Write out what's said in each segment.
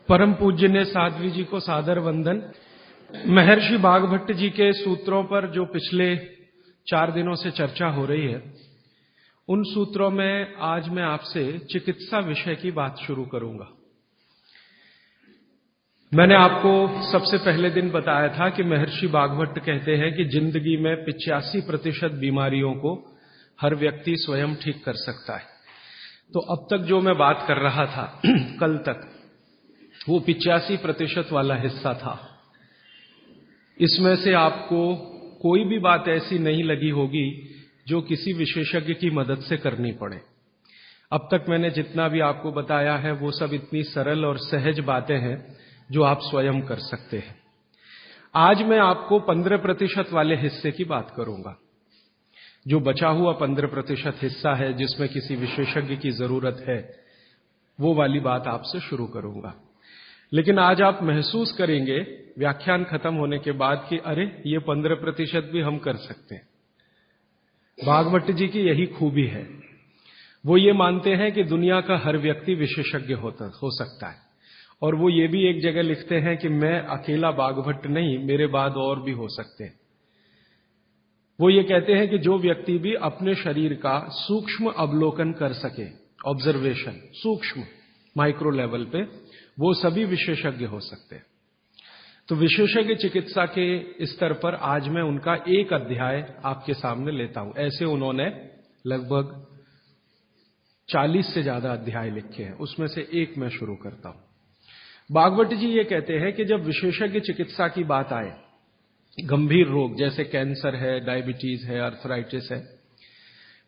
परम पूज्य साध्वी जी को सादर वंदन। महर्षि बागभट्ट जी के सूत्रों पर जो पिछले 4 दिनों से चर्चा हो रही है, उन सूत्रों में आज मैं आपसे चिकित्सा विषय की बात शुरू करूंगा। मैंने आपको सबसे पहले दिन बताया था कि महर्षि बागभट्ट कहते हैं कि जिंदगी में 85% बीमारियों को हर व्यक्ति स्वयं ठीक कर सकता है। तो अब तक जो मैं बात कर रहा था कल तक, वो 85% वाला हिस्सा था। इसमें से आपको कोई भी बात ऐसी नहीं लगी होगी जो किसी विशेषज्ञ की मदद से करनी पड़े। अब तक मैंने जितना भी आपको बताया है वो सब इतनी सरल और सहज बातें हैं जो आप स्वयं कर सकते हैं। आज मैं आपको 15% वाले हिस्से की बात करूंगा। जो बचा हुआ 15% हिस्सा है जिसमें किसी विशेषज्ञ की जरूरत है, वो वाली बात आपसे शुरू करूंगा। लेकिन आज आप महसूस करेंगे व्याख्यान खत्म होने के बाद कि अरे ये 15% भी हम कर सकते हैं। बागभट्ट जी की यही खूबी है, वो ये मानते हैं कि दुनिया का हर व्यक्ति विशेषज्ञ हो सकता है। और वो ये भी एक जगह लिखते हैं कि मैं अकेला बागभट्ट नहीं, मेरे बाद और भी हो सकते हैं। वो ये कहते हैं कि जो व्यक्ति भी अपने शरीर का सूक्ष्म अवलोकन कर सके, ऑब्जर्वेशन सूक्ष्म माइक्रो लेवल पे, वो सभी विशेषज्ञ हो सकते हैं। तो विशेषज्ञ चिकित्सा के स्तर पर आज मैं उनका एक अध्याय आपके सामने लेता हूं। ऐसे उन्होंने लगभग 40 से ज्यादा अध्याय लिखे हैं, उसमें से एक मैं शुरू करता हूं। बागभट्ट जी ये कहते हैं कि जब विशेषज्ञ चिकित्सा की बात आए, गंभीर रोग जैसे कैंसर है, डायबिटीज है, अर्थराइटिस है,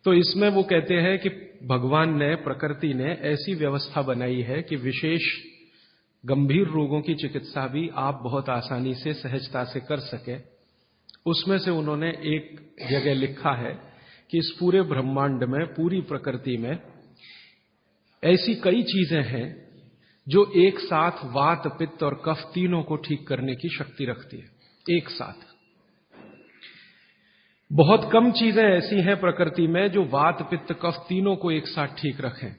तो इसमें वो कहते हैं कि भगवान ने, प्रकृति ने ऐसी व्यवस्था बनाई है कि विशेष गंभीर रोगों की चिकित्सा भी आप बहुत आसानी से, सहजता से कर सके। उसमें से उन्होंने एक जगह लिखा है कि इस पूरे ब्रह्मांड में, पूरी प्रकृति में ऐसी कई चीजें हैं जो एक साथ वात, पित्त और कफ तीनों को ठीक करने की शक्ति रखती है। एक साथ बहुत कम चीजें ऐसी हैं प्रकृति में जो वात, पित्त, कफ तीनों को एक साथ ठीक रखें।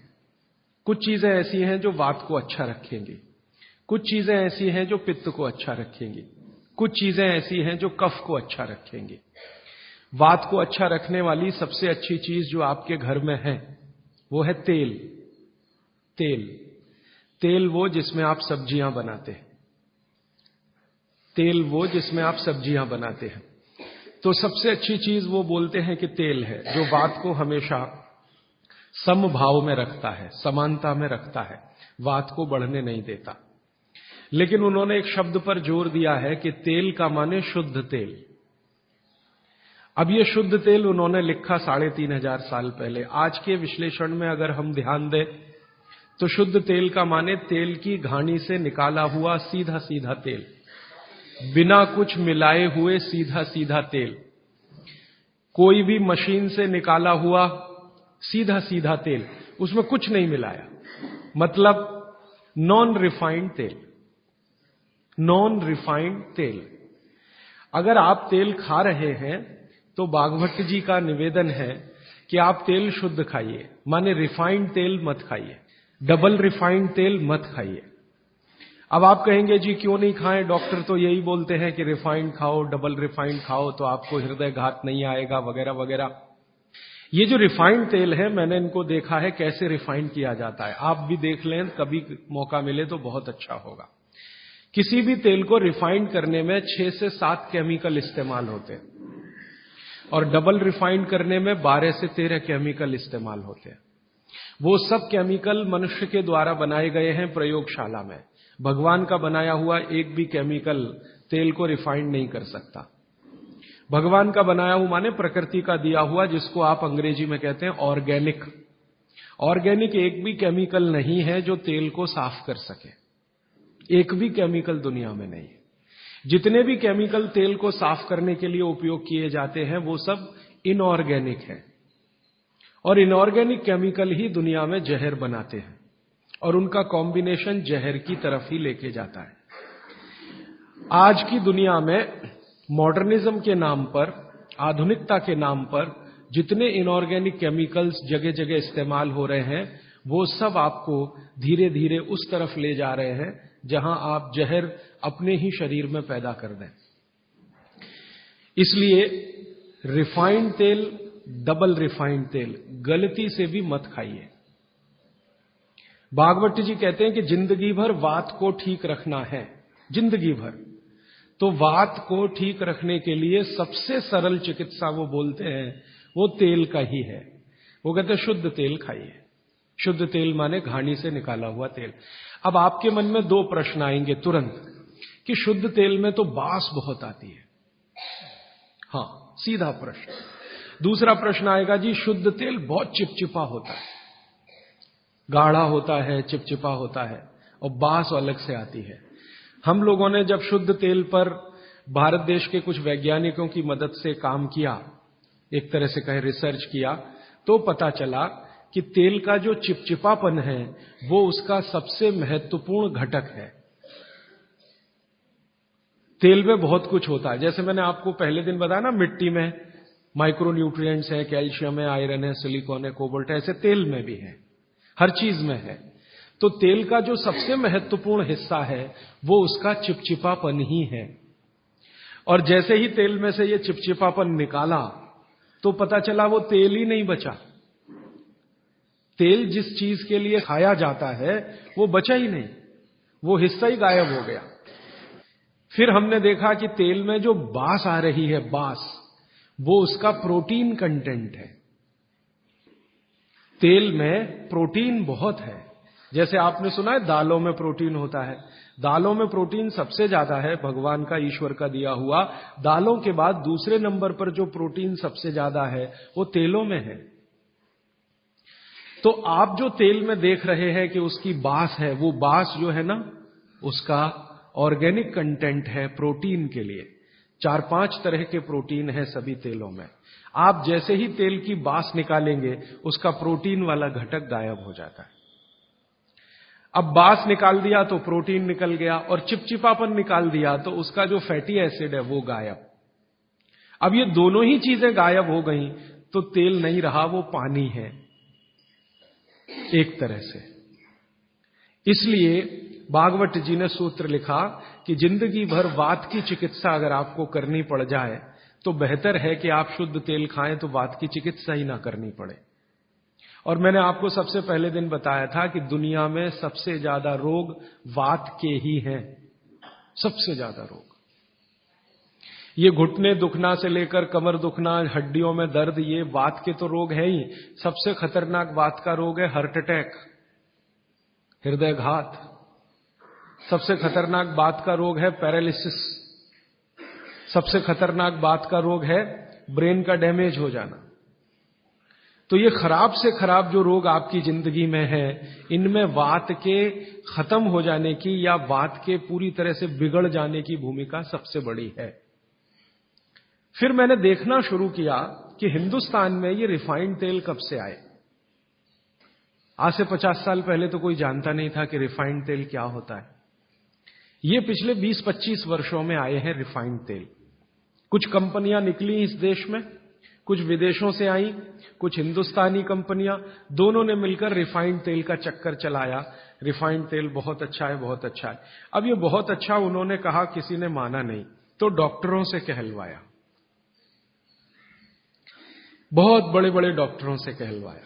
कुछ चीजें ऐसी हैं जो वात को अच्छा रखेंगी, कुछ चीजें ऐसी हैं जो पित्त को अच्छा रखेंगी, कुछ चीजें ऐसी हैं जो कफ को अच्छा रखेंगी। वात को अच्छा रखने वाली सबसे अच्छी चीज जो आपके घर में है वो है तेल। तेल वो जिसमें आप सब्जियां बनाते हैं। तेल वो जिसमें आप सब्जियां बनाते हैं। तो सबसे अच्छी चीज वो बोलते हैं कि तेल है, जो वात को हमेशा समभाव में रखता है, समानता में रखता है, वात को बढ़ने नहीं देता। लेकिन उन्होंने एक शब्द पर जोर दिया है कि तेल का माने शुद्ध तेल। अब ये शुद्ध तेल उन्होंने लिखा 3500 साल पहले। आज के विश्लेषण में अगर हम ध्यान दें तो शुद्ध तेल का माने तेल की घानी से निकाला हुआ सीधा सीधा तेल, बिना कुछ मिलाए हुए सीधा सीधा तेल, कोई भी मशीन से निकाला हुआ सीधा सीधा तेल, उसमें कुछ नहीं मिलाया, मतलब नॉन रिफाइंड तेल। नॉन रिफाइंड तेल। अगर आप तेल खा रहे हैं तो बागभट्ट जी का निवेदन है कि आप तेल शुद्ध खाइए, माने रिफाइंड तेल मत खाइए, डबल रिफाइंड तेल मत खाइए। अब आप कहेंगे जी क्यों नहीं खाएं, डॉक्टर तो यही बोलते हैं कि रिफाइंड खाओ, डबल रिफाइंड खाओ तो आपको हृदय घात नहीं आएगा, वगैरह वगैरह। ये जो रिफाइंड तेल है, मैंने इनको देखा है कैसे रिफाइंड किया जाता है। आप भी देख लें, कभी मौका मिले तो बहुत अच्छा होगा। किसी भी तेल को रिफाइंड करने में 6 से 7 केमिकल इस्तेमाल होते हैं और डबल रिफाइंड करने में 12 से 13 केमिकल इस्तेमाल होते हैं। वो सब केमिकल मनुष्य के द्वारा बनाए गए हैं प्रयोगशाला में। भगवान का बनाया हुआ एक भी केमिकल तेल को रिफाइंड नहीं कर सकता। भगवान का बनाया हुआ माने प्रकृति का दिया हुआ, जिसको आप अंग्रेजी में कहते हैं ऑर्गेनिक। ऑर्गेनिक एक भी केमिकल नहीं है जो तेल को साफ कर सके। एक भी केमिकल दुनिया में नहीं। जितने भी केमिकल तेल को साफ करने के लिए उपयोग किए जाते हैं वो सब इनऑर्गेनिक है। और इनऑर्गेनिक केमिकल ही दुनिया में जहर बनाते हैं और उनका कॉम्बिनेशन जहर की तरफ ही लेके जाता है। आज की दुनिया में मॉडर्निज्म के नाम पर, आधुनिकता के नाम पर जितने इनऑर्गेनिक केमिकल्स जगह जगह इस्तेमाल हो रहे हैं, वो सब आपको धीरे धीरे उस तरफ ले जा रहे हैं जहां आप जहर अपने ही शरीर में पैदा कर दें। इसलिए रिफाइंड तेल, डबल रिफाइंड तेल गलती से भी मत खाइए। भागवत जी कहते हैं कि जिंदगी भर वात को ठीक रखना है, जिंदगी भर। तो वात को ठीक रखने के लिए सबसे सरल चिकित्सा वो बोलते हैं वो तेल का ही है। वो कहते हैं शुद्ध तेल खाइए। शुद्ध तेल माने घानी से निकाला हुआ तेल। अब आपके मन में दो प्रश्न आएंगे तुरंत कि शुद्ध तेल में तो बास बहुत आती है। हां, सीधा प्रश्न। दूसरा प्रश्न आएगा, जी शुद्ध तेल बहुत चिपचिपा होता है, गाढ़ा होता है, चिपचिपा होता है और बास अलग से आती है। हम लोगों ने जब शुद्ध तेल पर भारत देश के कुछ वैज्ञानिकों की मदद से काम किया, एक तरह से कहें रिसर्च किया, तो पता चला कि तेल का जो चिपचिपापन है वो उसका सबसे महत्वपूर्ण घटक है। तेल में बहुत कुछ होता है, जैसे मैंने आपको पहले दिन बताया ना, मिट्टी में माइक्रो न्यूट्रिएंट्स है, कैल्शियम है, आयरन है, सिलिकॉन है, कोबाल्ट है, ऐसे तेल में भी है, हर चीज में है। तो तेल का जो सबसे महत्वपूर्ण हिस्सा है वो उसका चिपचिपापन ही है। और जैसे ही तेल में से ये चिपचिपापन निकाला तो पता चला वो तेल ही नहीं बचा। तेल जिस चीज के लिए खाया जाता है वो बचा ही नहीं, वो हिस्सा ही गायब हो गया। फिर हमने देखा कि तेल में जो बास आ रही है, बास, वो उसका प्रोटीन कंटेंट है। तेल में प्रोटीन बहुत है। जैसे आपने सुना है दालों में प्रोटीन होता है, दालों में प्रोटीन सबसे ज्यादा है, भगवान का, ईश्वर का दिया हुआ। दालों के बाद दूसरे नंबर पर जो प्रोटीन सबसे ज्यादा है वो तेलों में है। तो आप जो तेल में देख रहे हैं कि उसकी बास है, वो बास जो है ना, उसका ऑर्गेनिक कंटेंट है प्रोटीन के लिए। 4-5 तरह के प्रोटीन है सभी तेलों में। आप जैसे ही तेल की बास निकालेंगे उसका प्रोटीन वाला घटक गायब हो जाता है। अब बास निकाल दिया तो प्रोटीन निकल गया, और चिपचिपापन निकाल दिया तो उसका जो फैटी एसिड है वो गायब। अब ये दोनों ही चीजें गायब हो गई तो तेल नहीं रहा, वो पानी है एक तरह से। इसलिए भागवत जी ने सूत्र लिखा कि जिंदगी भर वात की चिकित्सा अगर आपको करनी पड़ जाए तो बेहतर है कि आप शुद्ध तेल खाएं तो वात की चिकित्सा ही ना करनी पड़े। और मैंने आपको सबसे पहले दिन बताया था कि दुनिया में सबसे ज्यादा रोग वात के ही हैं, सबसे ज्यादा रोग। ये घुटने दुखना से लेकर कमर दुखना, हड्डियों में दर्द, ये वात के तो रोग है ही। सबसे खतरनाक वात का रोग है हार्ट अटैक, हृदयघात। सबसे खतरनाक बात का रोग है पैरालिसिस। सबसे खतरनाक बात का रोग है ब्रेन का डैमेज हो जाना। तो ये खराब से खराब जो रोग आपकी जिंदगी में है, इनमें वात के खत्म हो जाने की या वात के पूरी तरह से बिगड़ जाने की भूमिका सबसे बड़ी है। फिर मैंने देखना शुरू किया कि हिंदुस्तान में ये रिफाइंड तेल कब से आए। आज से 50 साल पहले तो कोई जानता नहीं था कि रिफाइंड तेल क्या होता है। ये पिछले 20-25 वर्षों में आए हैं रिफाइंड तेल। कुछ कंपनियां निकली इस देश में, कुछ विदेशों से आई, कुछ हिंदुस्तानी कंपनियां, दोनों ने मिलकर रिफाइंड तेल का चक्कर चलाया। रिफाइंड तेल बहुत अच्छा है, बहुत अच्छा है। अब ये बहुत अच्छा उन्होंने कहा, किसी ने माना नहीं, तो डॉक्टरों से कहलवाया, बहुत बड़े बड़े डॉक्टरों से कहलवाया।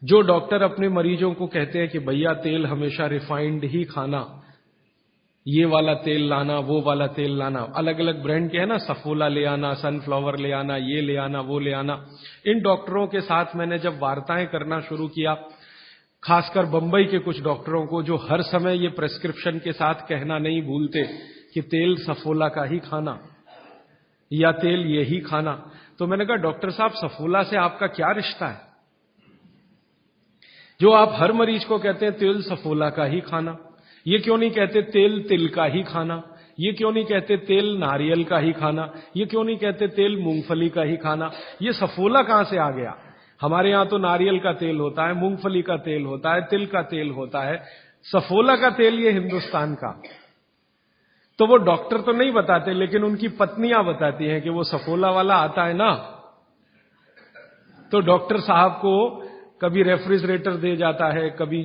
जो डॉक्टर अपने मरीजों को कहते हैं कि भैया तेल हमेशा रिफाइंड ही खाना, ये वाला तेल लाना, वो वाला तेल लाना, अलग अलग ब्रांड के है ना, सफोला ले आना, सनफ्लावर ले आना, ये ले आना, वो ले आना। इन डॉक्टरों के साथ मैंने जब वार्ताएं करना शुरू किया, खासकर बंबई के कुछ डॉक्टरों को जो हर समय ये प्रेस्क्रिप्शन के साथ कहना नहीं भूलते कि तेल सफोला का ही खाना या तेल ये ही खाना, तो मैंने कहा डॉक्टर साहब सफोला से आपका क्या रिश्ता है, जो आप हर मरीज को कहते हैं तेल सफोला का ही खाना। ये क्यों नहीं कहते तेल तिल का ही खाना, ये क्यों नहीं कहते तेल नारियल का ही खाना, ये क्यों नहीं कहते तेल मूंगफली का ही खाना। ये सफोला कहां से आ गया? हमारे यहां तो नारियल का तेल होता है, मूंगफली का तेल होता है, तिल का तेल होता है, सफोला का तेल ये हिंदुस्तान का। तो वो डॉक्टर तो नहीं बताते, लेकिन उनकी पत्नियां बताती हैं कि वो सफोला वाला आता है ना। तो डॉक्टर साहब को कभी रेफ्रिजरेटर दे जाता है, कभी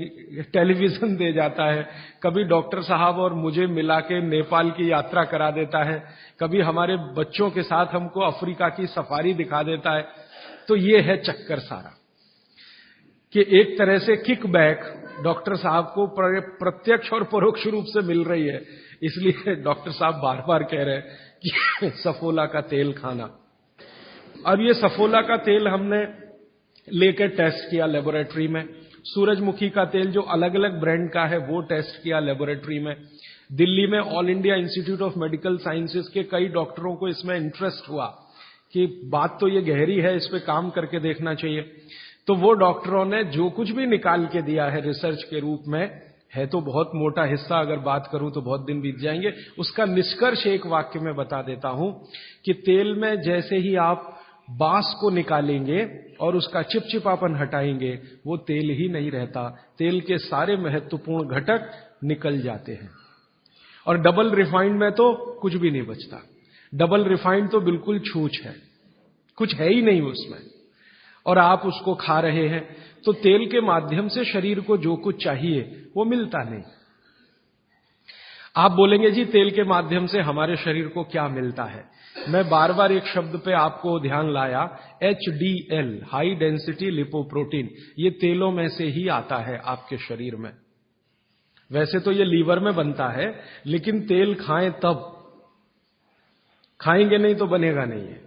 टेलीविजन दे जाता है, कभी डॉक्टर साहब और मुझे मिला के नेपाल की यात्रा करा देता है, कभी हमारे बच्चों के साथ हमको अफ्रीका की सफारी दिखा देता है। तो ये है चक्कर सारा कि एक तरह से किकबैक डॉक्टर साहब को प्रत्यक्ष और परोक्ष रूप से मिल रही है। इसलिए डॉक्टर साहब बार बार कह रहे हैं कि सफोला का तेल खाना। अब ये सफोला का तेल हमने लेकर टेस्ट किया लेबोरेटरी में। सूरजमुखी का तेल जो अलग अलग ब्रांड का है वो टेस्ट किया लेबोरेटरी में। दिल्ली में all India institute of medical sciences के कई डॉक्टरों को इसमें इंटरेस्ट हुआ कि बात तो ये गहरी है, इस पे काम करके देखना चाहिए। तो वो डॉक्टरों ने जो कुछ भी निकाल के दिया है रिसर्च के रूप में, है तो बहुत मोटा हिस्सा, अगर बात करूं तो बहुत दिन बीत जाएंगे, उसका निष्कर्ष एक वाक्य में बता देता हूं कि तेल में जैसे ही आप बांस को निकालेंगे और उसका चिपचिपापन हटाएंगे, वो तेल ही नहीं रहता, तेल के सारे महत्वपूर्ण घटक निकल जाते हैं। और डबल रिफाइंड में तो कुछ भी नहीं बचता। डबल रिफाइंड तो बिल्कुल छूछ है, कुछ है ही नहीं उसमें, और आप उसको खा रहे हैं। तो तेल के माध्यम से शरीर को जो कुछ चाहिए वो मिलता नहीं। आप बोलेंगे जी तेल के माध्यम से हमारे शरीर को क्या मिलता है? मैं बार बार एक शब्द पे आपको ध्यान लाया, HDL, हाई डेंसिटी लिपोप्रोटीन। ये तेलों में से ही आता है आपके शरीर में। वैसे तो ये लीवर में बनता है, लेकिन तेल खाएं तब, खाएंगे नहीं तो बनेगा नहीं है।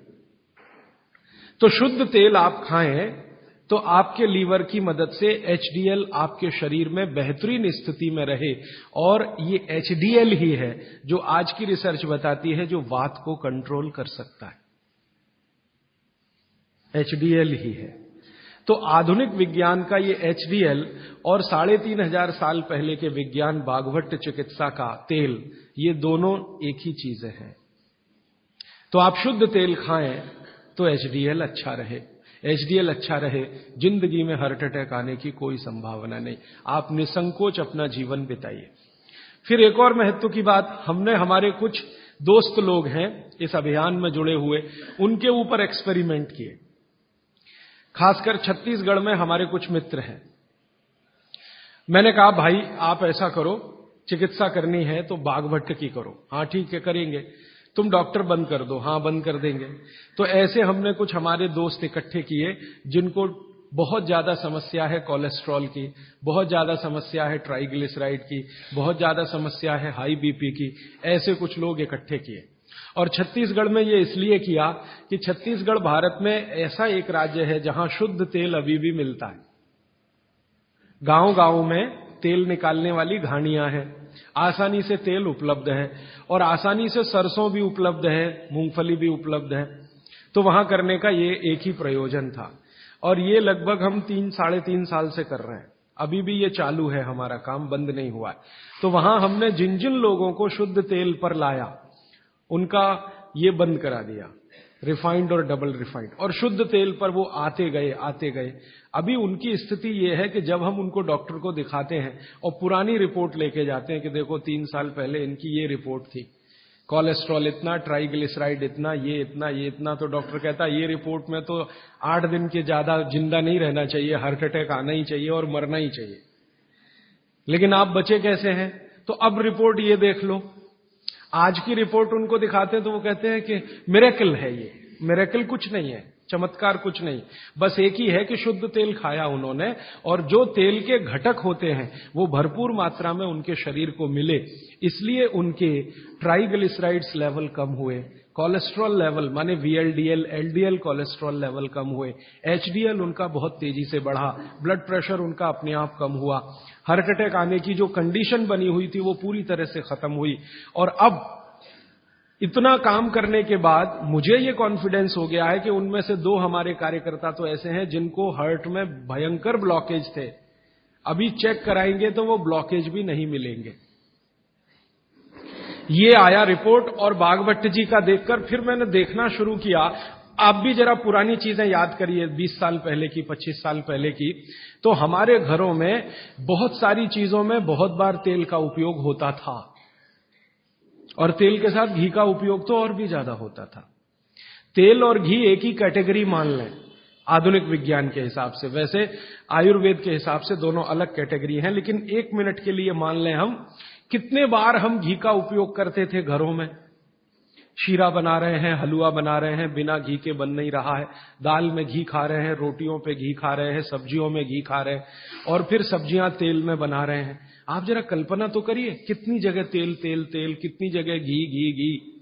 तो शुद्ध तेल आप खाएं तो आपके लीवर की मदद से HDL आपके शरीर में बेहतरीन स्थिति में रहे। और ये HDL ही है जो आज की रिसर्च बताती है जो वात को कंट्रोल कर सकता है, HDL ही है। तो आधुनिक विज्ञान का ये HDL और 3500 साल पहले के विज्ञान बागभट्ट चिकित्सा का तेल, ये दोनों एक ही चीजें हैं। तो आप शुद्ध तेल खाएं तो HDL अच्छा रहे। HDL अच्छा रहे, जिंदगी में हार्ट अटैक आने की कोई संभावना नहीं। आप निसंकोच अपना जीवन बिताइए। फिर एक और महत्व की बात, हमने हमारे कुछ दोस्त लोग हैं इस अभियान में जुड़े हुए, उनके ऊपर एक्सपेरिमेंट किए। खासकर छत्तीसगढ़ में हमारे कुछ मित्र हैं। मैंने कहा भाई आप ऐसा करो, चिकित्सा करनी है तो बागभट्ट की करो। हाँ ठीक है करेंगे। तुम डॉक्टर बंद कर दो। हाँ बंद कर देंगे। तो ऐसे हमने कुछ हमारे दोस्त इकट्ठे किए जिनको बहुत ज्यादा समस्या है कोलेस्ट्रॉल की, बहुत ज्यादा समस्या है ट्राइग्लिसराइड की, बहुत ज्यादा समस्या है हाई बीपी की। ऐसे कुछ लोग इकट्ठे किए और छत्तीसगढ़ में ये इसलिए किया कि छत्तीसगढ़ भारत में ऐसा एक राज्य है जहां शुद्ध तेल अभी भी मिलता है। गांव गांव में तेल निकालने वाली घानियां हैं, आसानी से तेल उपलब्ध है और आसानी से सरसों भी उपलब्ध है, मूंगफली भी उपलब्ध है। तो वहां करने का ये एक ही प्रयोजन था और ये लगभग हम 3-3.5 साल से कर रहे हैं। अभी भी ये चालू है, हमारा काम बंद नहीं हुआ है। तो वहां हमने जिन जिन लोगों को शुद्ध तेल पर लाया उनका ये बंद करा दिया, रिफाइंड और डबल रिफाइंड, और शुद्ध तेल पर वो आते गए। अभी उनकी स्थिति ये है कि जब हम उनको डॉक्टर को दिखाते हैं और पुरानी रिपोर्ट लेके जाते हैं कि देखो 3 साल पहले इनकी ये रिपोर्ट थी, कोलेस्ट्रॉल इतना, ट्राइग्लिसराइड इतना, ये इतना, तो डॉक्टर कहता है ये रिपोर्ट में तो 8 दिन के ज्यादा जिंदा नहीं रहना चाहिए, हार्ट अटैक आना ही चाहिए और मरना ही चाहिए, लेकिन आप बचे कैसे हैं? तो अब रिपोर्ट ये देख लो। आज की रिपोर्ट उनको दिखाते हैं तो वो कहते हैं कि मिरेकल है, ये मिरेकल कुछ नहीं है, चमत्कार कुछ नहीं, बस एक ही है कि शुद्ध तेल खाया उन्होंने और जो तेल के घटक होते हैं वो भरपूर मात्रा में उनके शरीर को मिले, इसलिए उनके ट्राइग्लिसराइड्स लेवल कम हुए, कोलेस्ट्रॉल लेवल माने VLDL, LDL कोलेस्ट्रॉल लेवल कम हुए, HDL उनका बहुत तेजी से बढ़ा, ब्लड प्रेशर उनका अपने आप कम हुआ, हार्ट अटैक आने की जो कंडीशन बनी हुई थी वो पूरी तरह से खत्म हुई। और अब इतना काम करने के बाद मुझे ये कॉन्फिडेंस हो गया है कि उनमें से 2 हमारे कार्यकर्ता तो ऐसे हैं जिनको हार्ट में भयंकर ब्लॉकेज थे, अभी चेक कराएंगे तो वो ब्लॉकेज भी नहीं मिलेंगे। ये आया रिपोर्ट और बागभट्ट जी का देखकर फिर मैंने देखना शुरू किया। आप भी जरा पुरानी चीजें याद करिए, 20 साल पहले की, 25 साल पहले की। तो हमारे घरों में बहुत सारी चीजों में बहुत बार तेल का उपयोग होता था और तेल के साथ घी का उपयोग तो और भी ज्यादा होता था। तेल और घी एक ही कैटेगरी मान लें, आधुनिक विज्ञान के हिसाब से। वैसे आयुर्वेद के हिसाब से दोनों अलग कैटेगरी हैं, लेकिन 1 मिनट के लिए मान लें हम, कितने बार हम घी का उपयोग करते थे घरों में? शीरा बना रहे हैं, हलवा बना रहे हैं, बिना घी के बन नहीं रहा है। दाल में घी खा रहे हैं, रोटियों पे घी खा रहे हैं, सब्जियों में घी खा रहे हैं, और फिर सब्जियां तेल में बना रहे हैं। आप जरा कल्पना तो करिए, कितनी जगह तेल तेल तेल, कितनी जगह घी घी घी।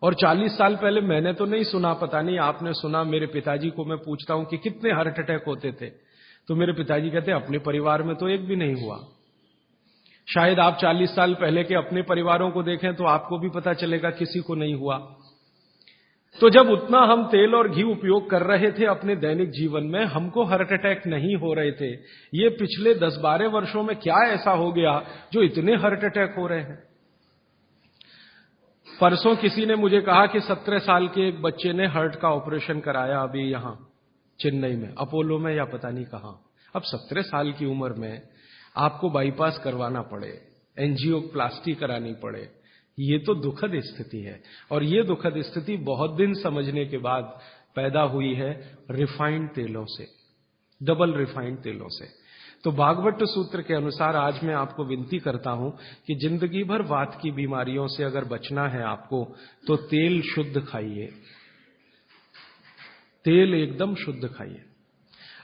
और 40 साल पहले मैंने तो नहीं सुना, पता नहीं आपने सुना, मेरे पिताजी को मैं पूछता हूं कि कितने हार्ट अटैक होते थे, तो मेरे पिताजी कहते हैं अपने परिवार में तो एक भी नहीं हुआ। शायद आप 40 साल पहले के अपने परिवारों को देखें तो आपको भी पता चलेगा किसी को नहीं हुआ। तो जब उतना हम तेल और घी उपयोग कर रहे थे अपने दैनिक जीवन में, हमको हार्ट अटैक नहीं हो रहे थे। ये पिछले 10-12 वर्षों में क्या ऐसा हो गया जो इतने हार्ट अटैक हो रहे हैं? परसों किसी ने मुझे कहा कि 17 साल के एक बच्चे ने हार्ट का ऑपरेशन कराया अभी यहां चेन्नई में, अपोलो में या पता नहीं कहां। अब 17 साल की उम्र में आपको बाईपास करवाना पड़े, एंजियोप्लास्टी करानी पड़े, ये तो दुखद स्थिति है। और ये दुखद स्थिति बहुत दिन समझने के बाद पैदा हुई है रिफाइंड तेलों से, डबल रिफाइंड तेलों से। तो भागवत सूत्र के अनुसार आज मैं आपको विनती करता हूं कि जिंदगी भर वात की बीमारियों से अगर बचना है आपको, तो तेल शुद्ध खाइए, तेल एकदम शुद्ध खाइए।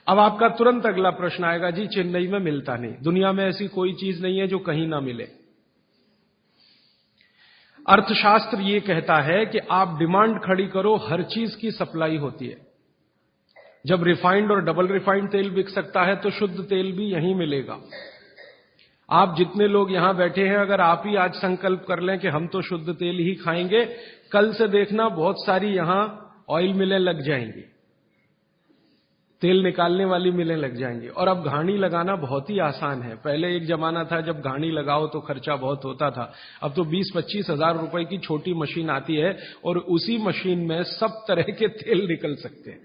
अब आपका तुरंत अगला प्रश्न आएगा, जी चेन्नई में मिलता नहीं, दुनिया में ऐसी कोई चीज नहीं है जो कहीं ना मिले। अर्थशास्त्र ये कहता है कि आप डिमांड खड़ी करो, हर चीज की सप्लाई होती है। जब रिफाइंड और डबल रिफाइंड तेल बिक सकता है तो शुद्ध तेल भी यहीं मिलेगा। आप जितने लोग यहां बैठे हैं, अगर आप ही आज संकल्प कर लें कि हम तो शुद्ध तेल ही खाएंगे, कल से देखना बहुत सारी यहां ऑयल मिलें लग जाएंगी, तेल निकालने वाली मिलें लग जाएंगी। और अब घानी लगाना बहुत ही आसान है। पहले एक जमाना था जब घानी लगाओ तो खर्चा बहुत होता था। अब तो 20-25 हजार रुपए की छोटी मशीन आती है और उसी मशीन में सब तरह के तेल निकल सकते हैं।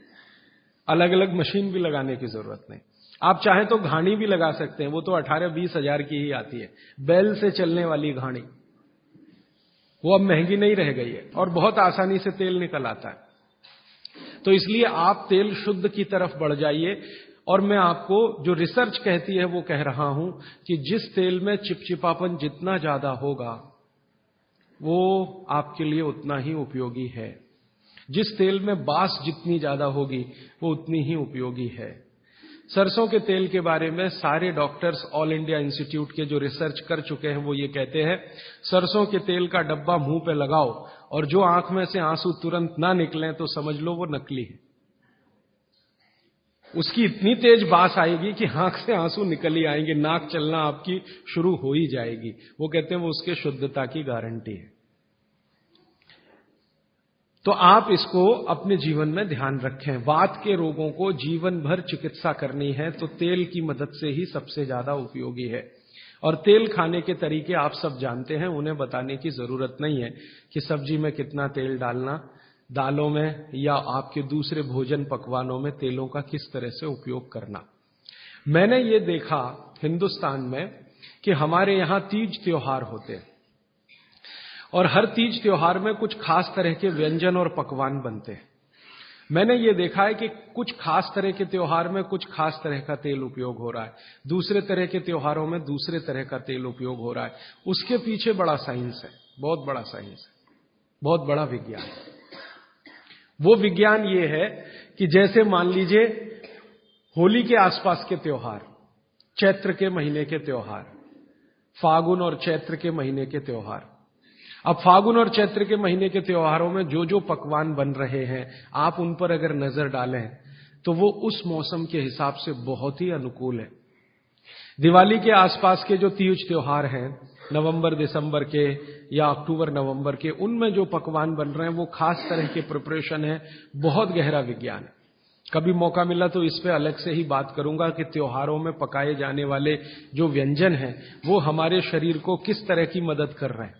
अलग अलग मशीन भी लगाने की जरूरत नहीं। आप चाहें तो घानी भी लगा सकते हैं, वो तो 18-20 हजार की ही आती है, बैल से चलने वाली घानी। वो अब महंगी नहीं रह गई है और बहुत आसानी से तेल निकल आता है। तो इसलिए आप तेल शुद्ध की तरफ बढ़ जाइए। और मैं आपको जो रिसर्च कहती है वो कह रहा हूं कि जिस तेल में चिपचिपापन जितना ज्यादा होगा वो आपके लिए उतना ही उपयोगी है। जिस तेल में बास जितनी ज्यादा होगी वो उतनी ही उपयोगी है। सरसों के तेल के बारे में सारे डॉक्टर्स ऑल इंडिया इंस्टीट्यूट के जो रिसर्च कर चुके हैं वो ये कहते हैं, सरसों के तेल का डब्बा मुंह पे लगाओ और जो आंख में से आंसू तुरंत ना निकलें तो समझ लो वो नकली है। उसकी इतनी तेज बास आएगी कि आंख से आंसू निकल ही आएंगे, नाक चलना आपकी शुरू हो ही जाएगी। वो कहते हैं वो उसके शुद्धता की गारंटी है। तो आप इसको अपने जीवन में ध्यान रखें। वात के रोगों को जीवन भर चिकित्सा करनी है तो तेल की मदद से ही सबसे ज्यादा उपयोगी है। और तेल खाने के तरीके आप सब जानते हैं, उन्हें बताने की जरूरत नहीं है कि सब्जी में कितना तेल डालना, दालों में या आपके दूसरे भोजन पकवानों में तेलों का किस तरह से उपयोग करना। मैंने ये देखा हिंदुस्तान में कि हमारे यहां तीज त्योहार होते हैं और हर तीज त्योहार में कुछ खास तरह के व्यंजन और पकवान बनते हैं। मैंने ये देखा है कि कुछ खास तरह के त्योहार में कुछ खास तरह का तेल उपयोग हो रहा है, दूसरे तरह के त्योहारों में दूसरे तरह का तेल उपयोग हो रहा है। उसके पीछे बड़ा साइंस है, बहुत बड़ा साइंस है, बहुत बड़ा विज्ञान है। वो विज्ञान ये है कि जैसे मान लीजिए होली के आसपास के त्योहार, चैत्र के महीने के त्योहार, फागुन और चैत्र के महीने के त्योहार। अब फागुन और चैत्र के महीने के त्योहारों में जो जो पकवान बन रहे हैं, आप उन पर अगर नजर डालें तो वो उस मौसम के हिसाब से बहुत ही अनुकूल है। दिवाली के आसपास के जो तीज त्योहार हैं, नवंबर दिसंबर के या अक्टूबर नवंबर के, उनमें जो पकवान बन रहे हैं वो खास तरह के प्रिपरेशन है, बहुत गहरा विज्ञान है। कभी मौका मिला तो इस पे अलग से ही बात करूंगा कि त्योहारों में पकाए जाने वाले जो व्यंजन हैं वो हमारे शरीर को किस तरह की मदद कर रहे हैं।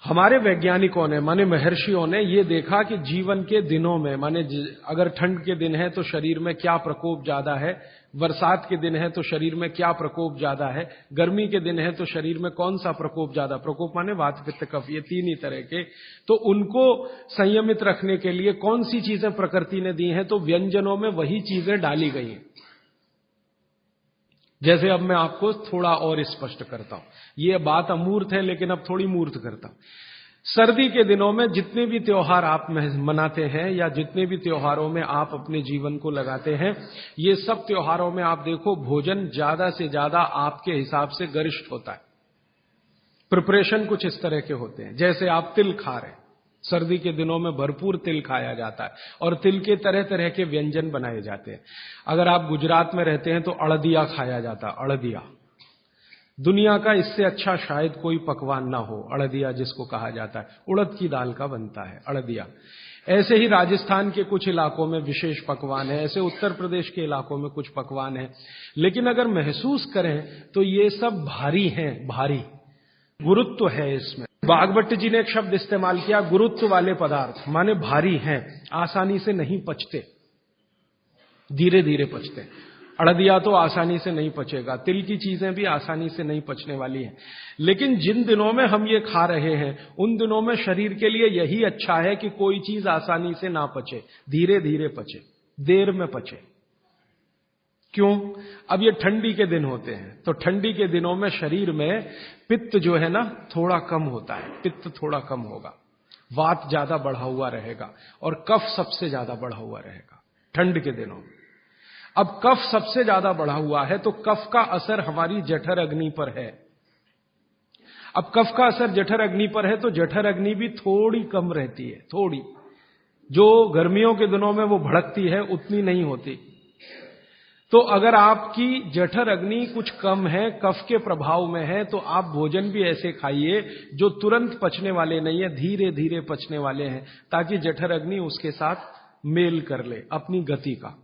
हमारे वैज्ञानिकों ने माने महर्षियों ने ये देखा कि जीवन के दिनों में माने अगर ठंड के दिन है तो शरीर में क्या प्रकोप ज्यादा है, बरसात के दिन है तो शरीर में क्या प्रकोप ज्यादा है, गर्मी के दिन है तो शरीर में कौन सा प्रकोप ज्यादा, प्रकोप माने वात पित्त कफ, ये तीन ही तरह के, तो उनको संयमित रखने के लिए कौन सी चीजें प्रकृति ने दी हैं, तो व्यंजनों में वही चीजें डाली गई हैं। जैसे अब मैं आपको थोड़ा और स्पष्ट करता हूं, ये बात अमूर्त है लेकिन अब थोड़ी मूर्त करता हूं। सर्दी के दिनों में जितने भी त्योहार आप मनाते हैं या जितने भी त्योहारों में आप अपने जीवन को लगाते हैं, ये सब त्योहारों में आप देखो भोजन ज्यादा से ज्यादा आपके हिसाब से गरिष्ठ होता है। प्रिपरेशन कुछ इस तरह के होते हैं, जैसे आप तिल खा रहे हैं, सर्दी के दिनों में भरपूर तिल खाया जाता है और तिल के तरह तरह के व्यंजन बनाए जाते हैं। अगर आप गुजरात में रहते हैं तो अड़दिया खाया जाता है, अड़दिया। दुनिया का इससे अच्छा शायद कोई पकवान ना हो, अड़दिया जिसको कहा जाता है, उड़द की दाल का बनता है अड़दिया। ऐसे ही राजस्थान के कुछ इलाकों में विशेष पकवान है, ऐसे उत्तर प्रदेश के इलाकों में कुछ पकवान है। लेकिन अगर महसूस करें तो ये सब भारी हैं, भारी गुरुत्व है इसमें। भागवत जी ने एक शब्द इस्तेमाल किया, गुरुत्व वाले पदार्थ, माने भारी हैं, आसानी से नहीं पचते, धीरे धीरे पचते। अड़दिया तो आसानी से नहीं पचेगा, तिल की चीजें भी आसानी से नहीं पचने वाली हैं। लेकिन जिन दिनों में हम ये खा रहे हैं उन दिनों में शरीर के लिए यही अच्छा है कि कोई चीज आसानी से ना पचे, धीरे धीरे पचे, देर में पचे। क्यों? अब ये ठंडी के दिन होते हैं तो ठंडी के दिनों में शरीर में पित्त जो है ना थोड़ा कम होता है, पित्त थोड़ा कम होगा, वात ज्यादा बढ़ा हुआ रहेगा और कफ सबसे ज्यादा बढ़ा हुआ रहेगा ठंड के दिनों में। अब कफ सबसे ज्यादा बढ़ा हुआ है तो कफ का असर हमारी जठर अग्नि पर है। अब कफ का असर जठर अग्नि पर है तो जठर अग्नि भी थोड़ी कम रहती है, थोड़ी, जो गर्मियों के दिनों में वो भड़कती है उतनी नहीं होती। तो अगर आपकी जठर अग्नि कुछ कम है, कफ के प्रभाव में है, तो आप भोजन भी ऐसे खाइए जो तुरंत पचने वाले नहीं है, धीरे धीरे पचने वाले हैं, ताकि जठर अग्नि उसके साथ मेल कर ले अपनी गति का।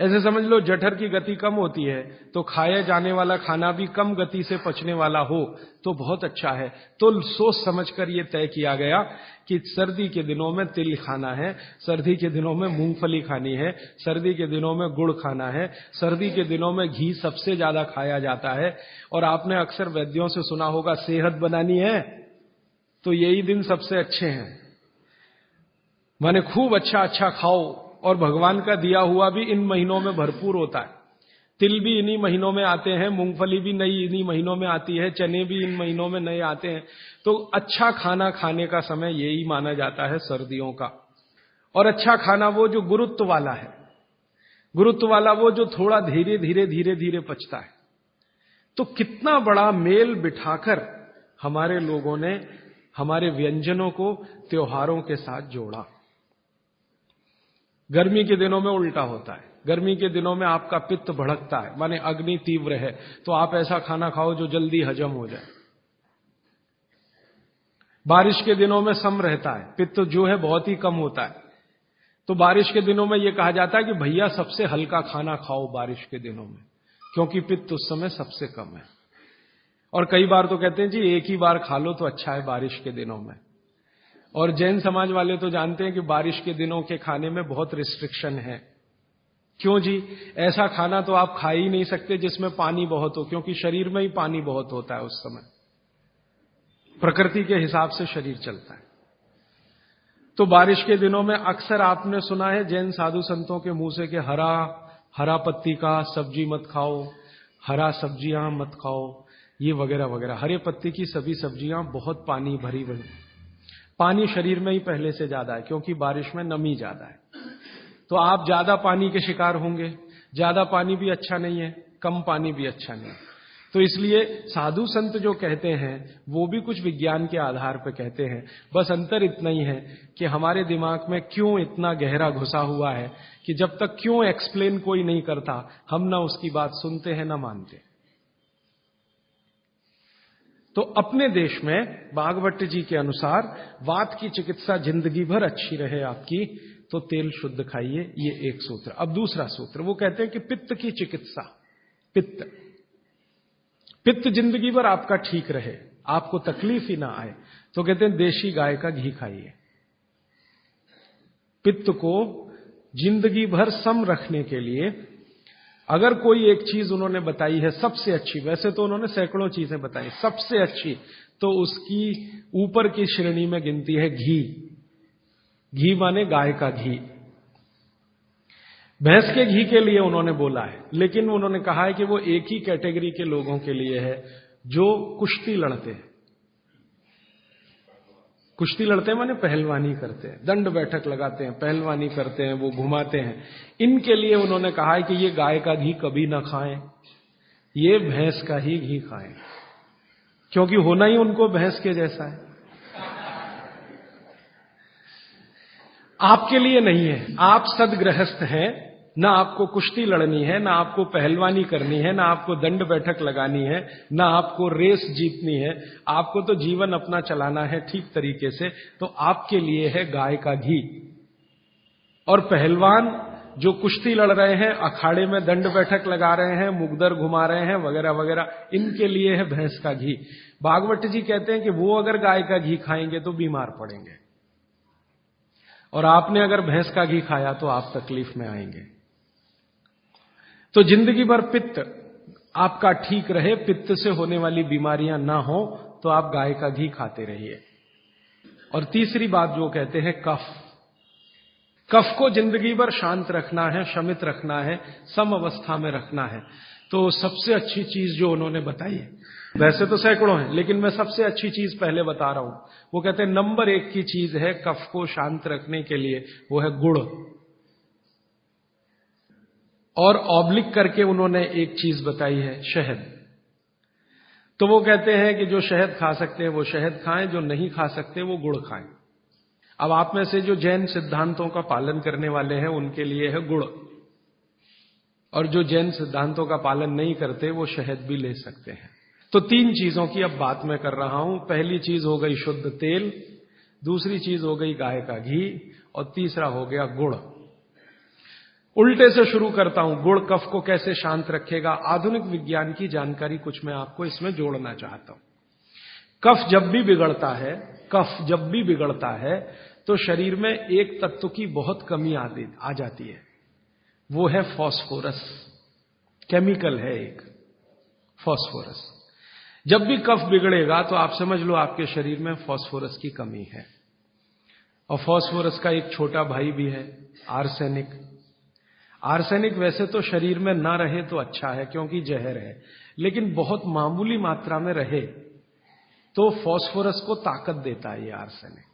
ऐसे समझ लो जठर की गति कम होती है तो खाए जाने वाला खाना भी कम गति से पचने वाला हो तो बहुत अच्छा है। तो सोच समझकर यह तय किया गया कि सर्दी के दिनों में तिल खाना है, सर्दी के दिनों में मूंगफली खानी है, सर्दी के दिनों में गुड़ खाना है, सर्दी के दिनों में घी सबसे ज्यादा खाया जाता है। और आपने अक्सर वैद्यों से सुना होगा सेहत बनानी है तो यही दिन सबसे अच्छे हैं, माने खूब अच्छा अच्छा खाओ। और भगवान का दिया हुआ भी इन महीनों में भरपूर होता है। तिल भी इन्हीं महीनों में आते हैं, मूंगफली भी नई इन्हीं महीनों में आती है, चने भी इन महीनों में नए आते हैं। तो अच्छा खाना खाने का समय यही माना जाता है सर्दियों का। और अच्छा खाना वो जो गुरुत्व वाला है, गुरुत्व वाला वो जो थोड़ा धीरे धीरे धीरे धीरे पचता है। तो कितना बड़ा मेल बिठाकर हमारे लोगों ने हमारे व्यंजनों को त्योहारों के साथ जोड़ा। गर्मी के दिनों में उल्टा होता है, गर्मी के दिनों में आपका पित्त भड़कता है, माने अग्नि तीव्र है, तो आप ऐसा खाना खाओ जो जल्दी हजम हो जाए। बारिश के दिनों में सम रहता है, पित्त जो है बहुत ही कम होता है, तो बारिश के दिनों में यह कहा जाता है कि भैया सबसे हल्का खाना खाओ बारिश के दिनों में, क्योंकि पित्त उस समय सबसे कम है। और कई बार तो कहते हैं जी एक ही बार खा लो तो अच्छा है बारिश के दिनों में। और जैन समाज वाले तो जानते हैं कि बारिश के दिनों के खाने में बहुत रिस्ट्रिक्शन है। क्यों जी? ऐसा खाना तो आप खा ही नहीं सकते जिसमें पानी बहुत हो, क्योंकि शरीर में ही पानी बहुत होता है उस समय, प्रकृति के हिसाब से शरीर चलता है। तो बारिश के दिनों में अक्सर आपने सुना है जैन साधु संतों के मुंह से कि हरा पत्ती का सब्जी मत खाओ, हरा सब्जियां मत खाओ, ये वगैरह वगैरह। हरे पत्ती की सभी सब्जियां बहुत पानी भरी भरी, पानी शरीर में ही पहले से ज्यादा है क्योंकि बारिश में नमी ज्यादा है, तो आप ज्यादा पानी के शिकार होंगे। ज्यादा पानी भी अच्छा नहीं है, कम पानी भी अच्छा नहीं है। तो इसलिए साधु संत जो कहते हैं वो भी कुछ विज्ञान के आधार पर कहते हैं। बस अंतर इतना ही है कि हमारे दिमाग में क्यों इतना गहरा घुसा हुआ है कि जब तक क्यों एक्सप्लेन कोई नहीं करता हम ना उसकी बात सुनते हैं ना मानते। तो अपने देश में भागवत जी के अनुसार वात की चिकित्सा जिंदगी भर अच्छी रहे आपकी, तो तेल शुद्ध खाइए, ये एक सूत्र। अब दूसरा सूत्र वो कहते हैं कि पित्त की चिकित्सा, पित्त जिंदगी भर आपका ठीक रहे, आपको तकलीफ ही ना आए, तो कहते हैं देशी गाय का घी खाइए। पित्त को जिंदगी भर सम रखने के लिए अगर कोई एक चीज उन्होंने बताई है सबसे अच्छी, वैसे तो उन्होंने सैकड़ों चीजें बताई, सबसे अच्छी तो उसकी ऊपर की श्रेणी में गिनती है घी। घी माने गाय का घी। भैंस के घी के लिए उन्होंने बोला है, लेकिन उन्होंने कहा है कि वो एक ही कैटेगरी के लोगों के लिए है जो कुश्ती लड़ते हैं। कुश्ती लड़ते हैं माने पहलवानी करते हैं, दंड बैठक लगाते हैं, पहलवानी करते हैं, वो घुमाते हैं। इनके लिए उन्होंने कहा है कि ये गाय का घी कभी ना खाएं, ये भैंस का ही घी खाएं, क्योंकि होना ही उनको भैंस के जैसा है। आपके लिए नहीं है, आप सदगृहस्थ हैं, ना आपको कुश्ती लड़नी है, ना आपको पहलवानी करनी है, ना आपको दंड बैठक लगानी है, ना आपको रेस जीतनी है, आपको तो जीवन अपना चलाना है ठीक तरीके से। तो आपके लिए है गाय का घी। और पहलवान जो कुश्ती लड़ रहे हैं, अखाड़े में दंड बैठक लगा रहे हैं, मुगदर घुमा रहे हैं, वगैरह वगैरह, इनके लिए है भैंस का घी। भागवत जी कहते हैं कि वो अगर गाय का घी खाएंगे तो बीमार पड़ेंगे, और आपने अगर भैंस का घी खाया तो आप तकलीफ में आएंगे। तो जिंदगी भर पित्त आपका ठीक रहे, पित्त से होने वाली बीमारियां ना हो, तो आप गाय का घी खाते रहिए। और तीसरी बात जो कहते हैं कफ, कफ को जिंदगी भर शांत रखना है, शमित रखना है, सम अवस्था में रखना है। तो सबसे अच्छी चीज जो उन्होंने बताई है, वैसे तो सैकड़ों हैं, लेकिन मैं सबसे अच्छी चीज पहले बता रहा हूं। वो कहते हैं नंबर 1 की चीज है कफ को शांत रखने के लिए, वो है गुड़। और ऑब्लिक करके उन्होंने एक चीज बताई है, शहद। तो वो कहते हैं कि जो शहद खा सकते हैं वो शहद खाएं, जो नहीं खा सकते वो गुड़ खाएं। अब आप में से जो जैन सिद्धांतों का पालन करने वाले हैं उनके लिए है गुड़, और जो जैन सिद्धांतों का पालन नहीं करते वो शहद भी ले सकते हैं। तो 3 चीजों की अब बात मैं कर रहा हूं। पहली चीज हो गई शुद्ध तेल, दूसरी चीज हो गई गाय का घी, और तीसरा हो गया गुड़। उल्टे से शुरू करता हूं, गुड़ कफ को कैसे शांत रखेगा। आधुनिक विज्ञान की जानकारी कुछ मैं आपको इसमें जोड़ना चाहता हूं। कफ जब भी बिगड़ता है, कफ जब भी बिगड़ता है तो शरीर में एक तत्व की बहुत कमी आ जाती है, वो है फास्फोरस। केमिकल है एक फास्फोरस। जब भी कफ बिगड़ेगा तो आप समझ लो आपके शरीर में फास्फोरस की कमी है। और फास्फोरस का एक छोटा भाई भी है, आर्सेनिक। आर्सेनिक वैसे तो शरीर में ना रहे तो अच्छा है क्योंकि जहर है, लेकिन बहुत मामूली मात्रा में रहे तो फास्फोरस को ताकत देता है ये आर्सेनिक।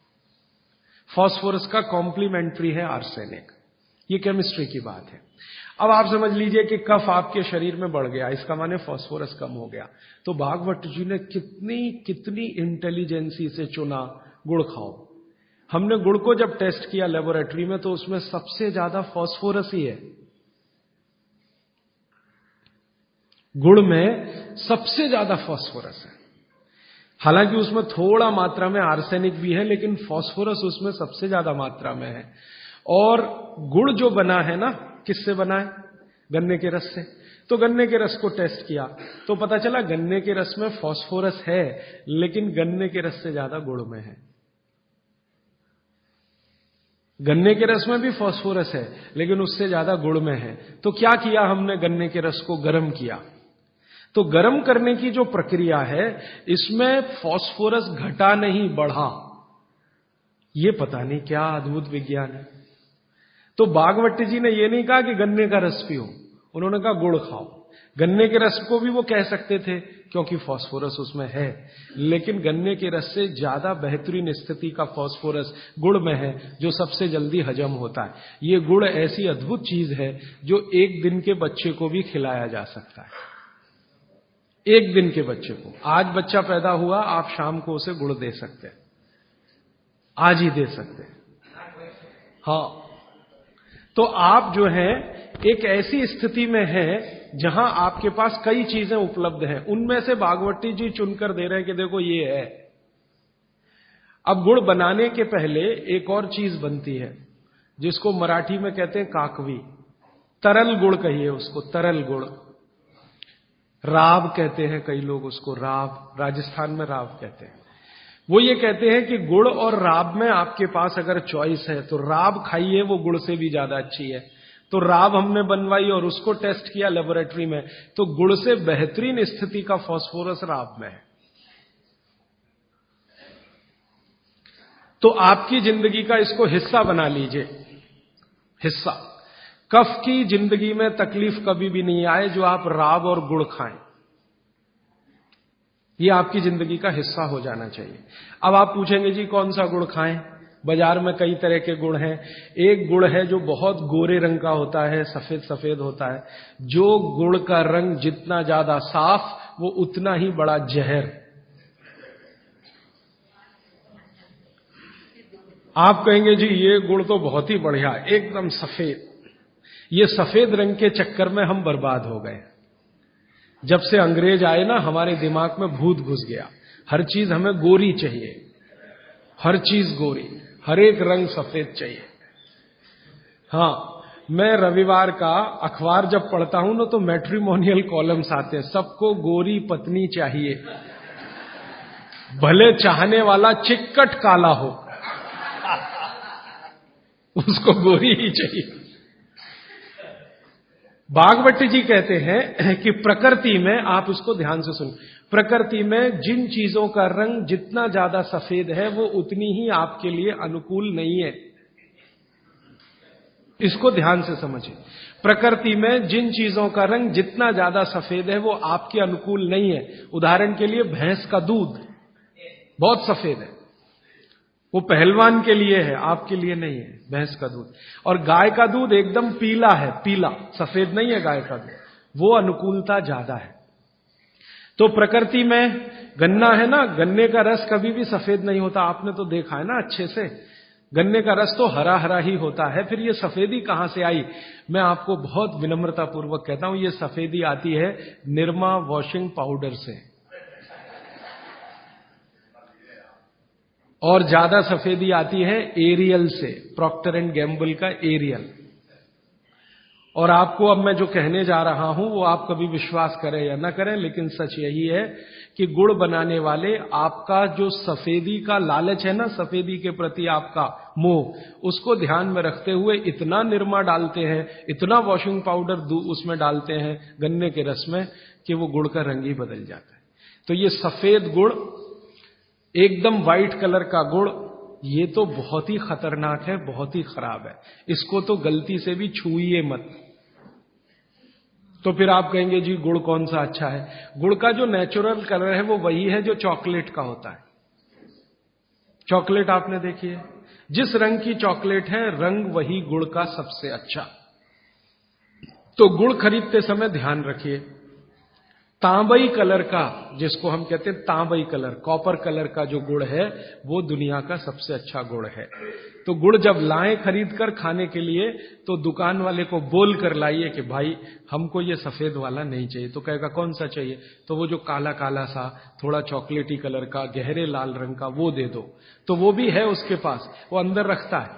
फास्फोरस का कॉम्प्लीमेंट्री है आर्सेनिक। ये केमिस्ट्री की बात है। अब आप समझ लीजिए कि कफ आपके शरीर में बढ़ गया, इसका माने फास्फोरस कम हो गया। तो भागवत जी ने कितनी इंटेलिजेंसी से चुना, गुड़ खाओ। हमने गुड़ को जब टेस्ट किया लेबोरेटरी में तो उसमें सबसे ज्यादा फास्फोरस ही है। गुड़ में सबसे ज्यादा फास्फोरस है। हालांकि उसमें थोड़ा मात्रा में आर्सेनिक भी है, लेकिन फास्फोरस उसमें सबसे ज्यादा मात्रा में है। और गुड़ जो बना है ना, किससे बना है? गन्ने के रस से। तो गन्ने के रस को टेस्ट किया तो पता चला गन्ने के रस में फास्फोरस है, लेकिन गन्ने के रस से ज्यादा गुड़ में है। गन्ने के रस में भी फास्फोरस है, लेकिन उससे ज्यादा गुड़ में है। तो क्या किया हमने? गन्ने के रस को गर्म किया। तो गर्म करने की जो प्रक्रिया है, इसमें फास्फोरस घटा नहीं, बढ़ा। ये पता नहीं क्या अद्भुत विज्ञान है। तो भागवत जी ने यह नहीं कहा कि गन्ने का रस पियो, उन्होंने कहा गुड़ खाओ। गन्ने के रस को भी वो कह सकते थे क्योंकि फास्फोरस उसमें है, लेकिन गन्ने के रस से ज्यादा बेहतरीन स्थिति का फास्फोरस गुड़ में है, जो सबसे जल्दी हजम होता है। ये गुड़ ऐसी अद्भुत चीज है जो 1 दिन के बच्चे को भी खिलाया जा सकता है। 1 दिन के बच्चे को, आज बच्चा पैदा हुआ, आप शाम को उसे गुड़ दे सकते हैं, आज ही दे सकते हैं। हाँ, तो आप जो है एक ऐसी स्थिति में है जहां आपके पास कई चीजें उपलब्ध हैं, उनमें से भागवती जी चुनकर दे रहे हैं कि देखो ये है। अब गुड़ बनाने के पहले एक और चीज बनती है जिसको मराठी में कहते हैं काकवी। तरल गुड़ कहिए उसको, तरल गुड़। राब कहते हैं कई लोग उसको, राब, राजस्थान में राब कहते हैं। वो ये कहते हैं कि गुड़ और राब में आपके पास अगर चॉइस है तो राब खाइए, वो गुड़ से भी ज्यादा अच्छी है। तो राब हमने बनवाई और उसको टेस्ट किया लेबोरेटरी में, तो गुड़ से बेहतरीन स्थिति का फास्फोरस राब में है। तो आपकी जिंदगी का इसको हिस्सा बना लीजिए, हिस्सा। कफ की जिंदगी में तकलीफ कभी भी नहीं आए जो आप राब और गुड़ खाएं, ये आपकी जिंदगी का हिस्सा हो जाना चाहिए। अब आप पूछेंगे जी कौन सा गुड़ खाएं? बाजार में कई तरह के गुड़ हैं। एक गुड़ है जो बहुत गोरे रंग का होता है, सफेद सफेद होता है। जो गुड़ का रंग जितना ज्यादा साफ वो उतना ही बड़ा जहर। आप कहेंगे जी ये गुड़ तो बहुत ही बढ़िया, एकदम सफेद। ये सफेद रंग के चक्कर में हम बर्बाद हो गए। जब से अंग्रेज आए ना, हमारे दिमाग में भूत घुस गया। हर चीज हमें गोरी चाहिए, हर चीज गोरी, हर एक रंग सफेद चाहिए। हां, मैं रविवार का अखबार जब पढ़ता हूं ना तो मैट्रिमोनियल कॉलम्स आते हैं, सबको गोरी पत्नी चाहिए, भले चाहने वाला चिक्कट काला हो उसको गोरी ही चाहिए। भागवत जी कहते हैं कि प्रकृति में, आप इसको ध्यान से सुन, प्रकृति में जिन चीजों का रंग जितना ज्यादा सफेद है वो उतनी ही आपके लिए अनुकूल नहीं है। इसको ध्यान से समझिए। प्रकृति में जिन चीजों का रंग जितना ज्यादा सफेद है वो आपके अनुकूल नहीं है। उदाहरण के लिए भैंस का दूध बहुत सफेद है, वो पहलवान के लिए है, आपके लिए नहीं है भैंस का दूध। और गाय का दूध एकदम पीला है, पीला, सफेद नहीं है गाय का दूध, वो अनुकूलता ज्यादा है। तो प्रकृति में गन्ना है ना, गन्ने का रस कभी भी सफेद नहीं होता, आपने तो देखा है ना अच्छे से। गन्ने का रस तो हरा हरा ही होता है, फिर ये सफेदी कहां से आई? मैं आपको बहुत विनम्रता पूर्वक कहता हूं, ये सफेदी आती है निरमा वॉशिंग पाउडर से। और ज्यादा सफेदी आती है एरियल से, प्रॉक्टर एंड गैम्बल का एरियल। और आपको अब मैं जो कहने जा रहा हूं वो आप कभी विश्वास करें या ना करें, लेकिन सच यही है कि गुड़ बनाने वाले आपका जो सफेदी का लालच है ना, सफेदी के प्रति आपका मोह, उसको ध्यान में रखते हुए इतना निरमा डालते हैं, इतना वॉशिंग पाउडर उसमें डालते हैं गन्ने के रस में कि वो गुड़ का रंग ही बदल जाता है। तो ये सफेद गुड़, एकदम व्हाइट कलर का गुड़, ये तो बहुत ही खतरनाक है, बहुत ही खराब है। इसको तो गलती से भी छूइए मत। तो फिर आप कहेंगे जी गुड़ कौन सा अच्छा है? गुड़ का जो नेचुरल कलर है वो वही है जो चॉकलेट का होता है। चॉकलेट आपने देखी है, जिस रंग की चॉकलेट है रंग वही गुड़ का सबसे अच्छा। तो गुड़ खरीदते समय ध्यान रखिए, तांबई कलर का, जिसको हम कहते हैं तांबई कलर, कॉपर कलर का जो गुड़ है वो दुनिया का सबसे अच्छा गुड़ है। तो गुड़ जब लाएं खरीद कर खाने के लिए तो दुकान वाले को बोल कर लाइए कि भाई हमको ये सफेद वाला नहीं चाहिए। तो कहेगा कौन सा चाहिए? तो वो जो काला काला सा, थोड़ा चॉकलेटी कलर का, गहरे लाल रंग का, वो दे दो। तो वो भी है उसके पास, वो अंदर रखता है,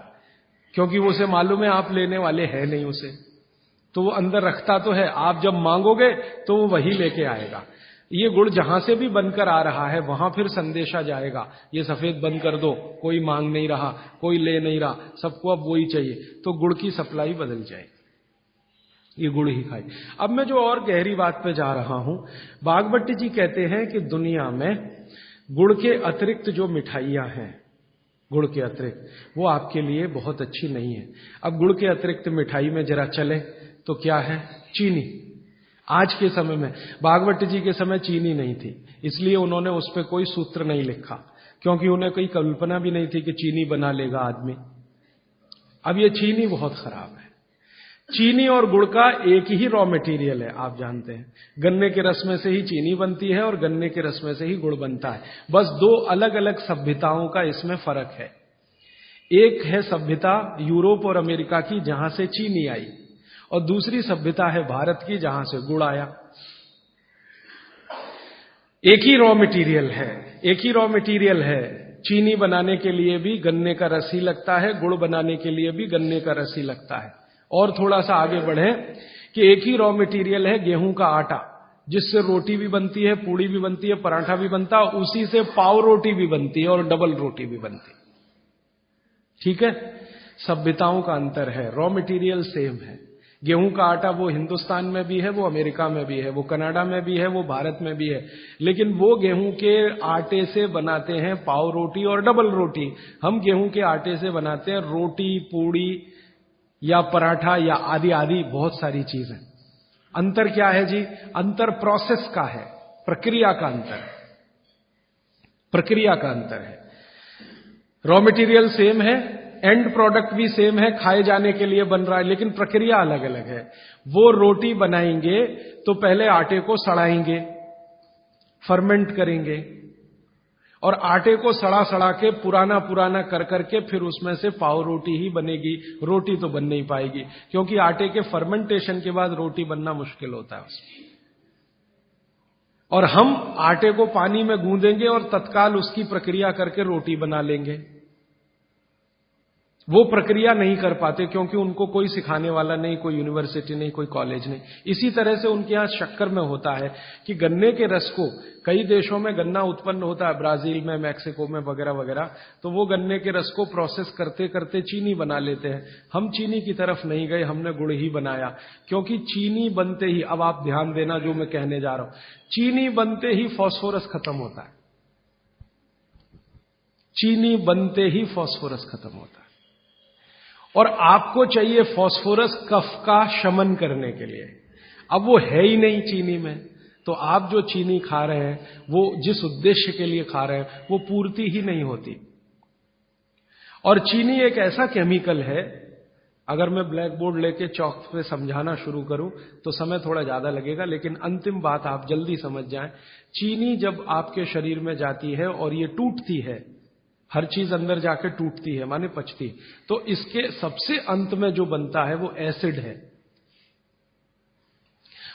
क्योंकि उसे मालूम है आप लेने वाले हैं नहीं उसे, तो वो अंदर रखता तो है। आप जब मांगोगे तो वो वही लेके आएगा। ये गुड़ जहां से भी बनकर आ रहा है वहां फिर संदेशा जाएगा, ये सफेद बंद कर दो, कोई मांग नहीं रहा, कोई ले नहीं रहा, सबको अब वही चाहिए। तो गुड़ की सप्लाई बदल जाएगी, ये गुड़ ही खाए। अब मैं जो और गहरी बात पे जा रहा हूं, भागवत जी कहते हैं कि दुनिया में गुड़ के अतिरिक्त जो मिठाइयां हैं, गुड़ के अतिरिक्त, वो आपके लिए बहुत अच्छी नहीं है। अब गुड़ के अतिरिक्त मिठाई में जरा चले तो क्या है? चीनी। आज के समय में, भागवत जी के समय चीनी नहीं थी, इसलिए उन्होंने उस पर कोई सूत्र नहीं लिखा, क्योंकि उन्हें कोई कल्पना भी नहीं थी कि चीनी बना लेगा आदमी। अब ये चीनी बहुत खराब है। चीनी और गुड़ का एक ही रॉ मटेरियल है, आप जानते हैं। गन्ने के रस में से ही चीनी बनती है और गन्ने के रस में से ही गुड़ बनता है। बस दो अलग अलग सभ्यताओं का इसमें फर्क है। एक है सभ्यता यूरोप और अमेरिका की, जहां से चीनी आई, और दूसरी सभ्यता है भारत की, जहां से गुड़ आया। एक ही रॉ मटेरियल है, एक ही रॉ मटेरियल है। चीनी बनाने के लिए भी गन्ने का रस ही लगता है, गुड़ बनाने के लिए भी गन्ने का रस ही लगता है। और थोड़ा सा आगे बढ़े कि एक ही रॉ मटेरियल है गेहूं का आटा, जिससे रोटी भी बनती है, पूड़ी भी बनती है, पराठा भी बनता है, उसी से पाव रोटी भी बनती है और डबल रोटी भी बनती है। ठीक है, सभ्यताओं का अंतर है, रॉ मटेरियल सेम है। गेहूं का आटा वो हिंदुस्तान में भी है, वो अमेरिका में भी है, वो कनाडा में भी है, वो भारत में भी है, लेकिन वो गेहूं के आटे से बनाते हैं पाव रोटी और डबल रोटी। हम गेहूं के आटे से बनाते हैं रोटी, पूड़ी या पराठा या आदि आदि बहुत सारी चीजें। अंतर क्या है जी? अंतर प्रोसेस का है, प्रक्रिया का अंतर, प्रक्रिया का अंतर है। रॉ मटेरियल सेम है, एंड प्रोडक्ट भी सेम है, खाए जाने के लिए बन रहा है, लेकिन प्रक्रिया अलग अलग है। वो रोटी बनाएंगे तो पहले आटे को सड़ाएंगे, फर्मेंट करेंगे, और आटे को सड़ा सड़ा के पुराना पुराना कर करके फिर उसमें से पाव रोटी ही बनेगी। रोटी तो बन नहीं पाएगी, क्योंकि आटे के फर्मेंटेशन के बाद रोटी बनना मुश्किल होता है उसमें। और हम आटे को पानी में गूंदेंगे और तत्काल उसकी प्रक्रिया करके रोटी बना लेंगे। वो प्रक्रिया नहीं कर पाते क्योंकि उनको कोई सिखाने वाला नहीं, कोई यूनिवर्सिटी नहीं, कोई कॉलेज नहीं। इसी तरह से उनके यहां शक्कर में होता है कि गन्ने के रस को, कई देशों में गन्ना उत्पन्न होता है, ब्राजील में, मैक्सिको में वगैरह वगैरह, तो वो गन्ने के रस को प्रोसेस करते करते चीनी बना लेते हैं। हम चीनी की तरफ नहीं गए, हमने गुड़ ही बनाया, क्योंकि चीनी बनते ही, अब आप ध्यान देना जो मैं कहने जा रहा हूं, चीनी बनते ही फास्फोरस खत्म होता है। चीनी बनते ही फास्फोरस खत्म होता है, और आपको चाहिए फास्फोरस कफ का शमन करने के लिए। अब वो है ही नहीं चीनी में, तो आप जो चीनी खा रहे हैं वो जिस उद्देश्य के लिए खा रहे हैं वो पूर्ति ही नहीं होती। और चीनी एक ऐसा केमिकल है, अगर मैं ब्लैक बोर्ड लेके चौक पे समझाना शुरू करूं तो समय थोड़ा ज्यादा लगेगा, लेकिन अंतिम बात आप जल्दी समझ जाएं। चीनी जब आपके शरीर में जाती है और ये टूटती है, हर चीज अंदर जाके टूटती है, माने पचती, तो इसके सबसे अंत में जो बनता है वो एसिड है।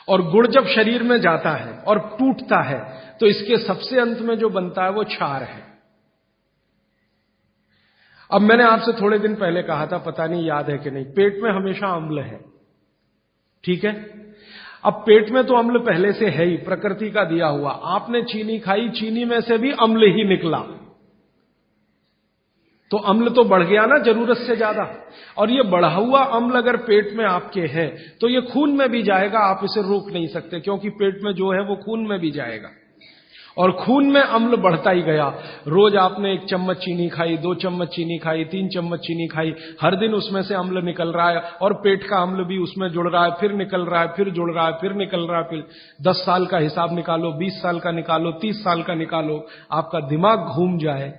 और गुड़ जब शरीर में जाता है और टूटता है तो इसके सबसे अंत में जो बनता है वो क्षार है। अब मैंने आपसे थोड़े दिन पहले कहा था, पता नहीं याद है कि नहीं, पेट में हमेशा अम्ल है, ठीक है। अब पेट में तो अम्ल पहले से है ही, प्रकृति का दिया हुआ। आपने चीनी खाई, चीनी में से भी अम्ल ही निकला, तो अम्ल तो बढ़ गया ना जरूरत से ज्यादा। और ये बढ़ा हुआ अम्ल अगर पेट में आपके है तो ये खून में भी जाएगा, आप इसे रोक नहीं सकते, क्योंकि पेट में जो है वो खून में भी जाएगा। और खून में अम्ल बढ़ता ही गया। रोज आपने 1 चम्मच चीनी खाई, 2 चम्मच चीनी खाई, 3 चम्मच चीनी खाई, हर दिन उसमें से अम्ल निकल रहा है, और पेट का अम्ल भी उसमें जुड़ रहा है, फिर निकल रहा है, फिर जुड़ रहा है, फिर निकल रहा है। फिर 10 साल का हिसाब निकालो, 20 साल का निकालो, 30 साल का निकालो, आपका दिमाग घूम जाए।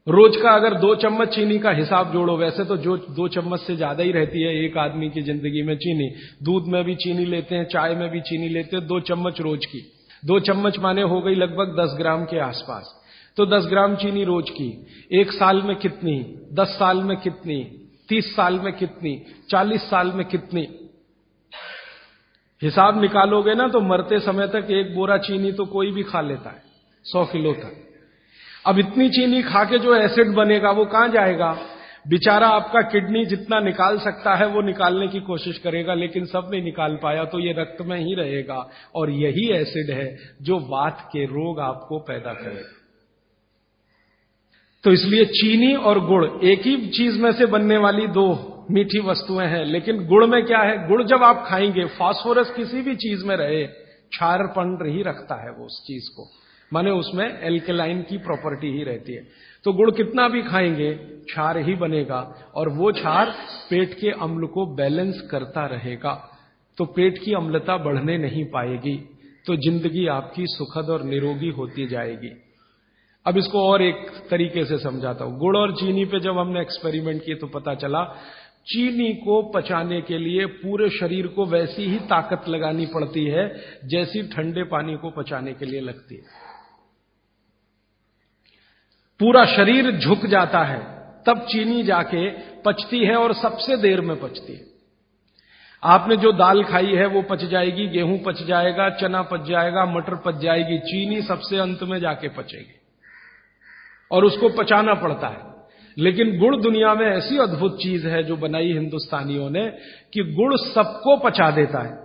रोज का अगर 2 चम्मच चीनी का हिसाब जोड़ो, वैसे तो जो 2 चम्मच से ज्यादा ही रहती है एक आदमी की जिंदगी में चीनी। दूध में भी चीनी लेते हैं, चाय में भी चीनी लेते हैं, 2 चम्मच रोज की। 2 चम्मच माने हो गई लगभग 10 ग्राम के आसपास। तो 10 ग्राम चीनी रोज की, 1 साल में कितनी, 10 साल में कितनी, 30 साल में कितनी, 40 साल में कितनी, हिसाब निकालोगे ना तो मरते समय तक 1 बोरा चीनी तो कोई भी खा लेता है, 100 किलो तक। अब इतनी चीनी खा के जो एसिड बनेगा वो कहां जाएगा? बेचारा आपका किडनी जितना निकाल सकता है वो निकालने की कोशिश करेगा, लेकिन सब नहीं निकाल पाया, तो ये रक्त में ही रहेगा। और यही एसिड है जो वात के रोग आपको पैदा करेगा। तो इसलिए चीनी और गुड़ एक ही चीज में से बनने वाली 2 मीठी वस्तुएं हैं, लेकिन गुड़ में क्या है? गुड़ जब आप खाएंगे, फास्फोरस किसी भी चीज में रहे, क्षारपन ही रखता है वो उस चीज को, माने उसमें एल्केलाइन की प्रॉपर्टी ही रहती है। तो गुड़ कितना भी खाएंगे क्षार ही बनेगा, और वो क्षार पेट के अम्ल को बैलेंस करता रहेगा, तो पेट की अम्लता बढ़ने नहीं पाएगी, तो जिंदगी आपकी सुखद और निरोगी होती जाएगी। अब इसको और एक तरीके से समझाता हूं। गुड़ और चीनी पे जब हमने एक्सपेरिमेंट किए तो पता चला चीनी को पचाने के लिए पूरे शरीर को वैसी ही ताकत लगानी पड़ती है जैसी ठंडे पानी को पचाने के लिए लगती है। पूरा शरीर झुक जाता है, तब चीनी जाके पचती है, और सबसे देर में पचती है। आपने जो दाल खाई है वो पच जाएगी, गेहूं पच जाएगा, चना पच जाएगा, मटर पच जाएगी, चीनी सबसे अंत में जाके पचेगी, और उसको पचाना पड़ता है। लेकिन गुड़ दुनिया में ऐसी अद्भुत चीज है जो बनाई हिंदुस्तानियों ने, कि गुड़ सबको पचा देता है।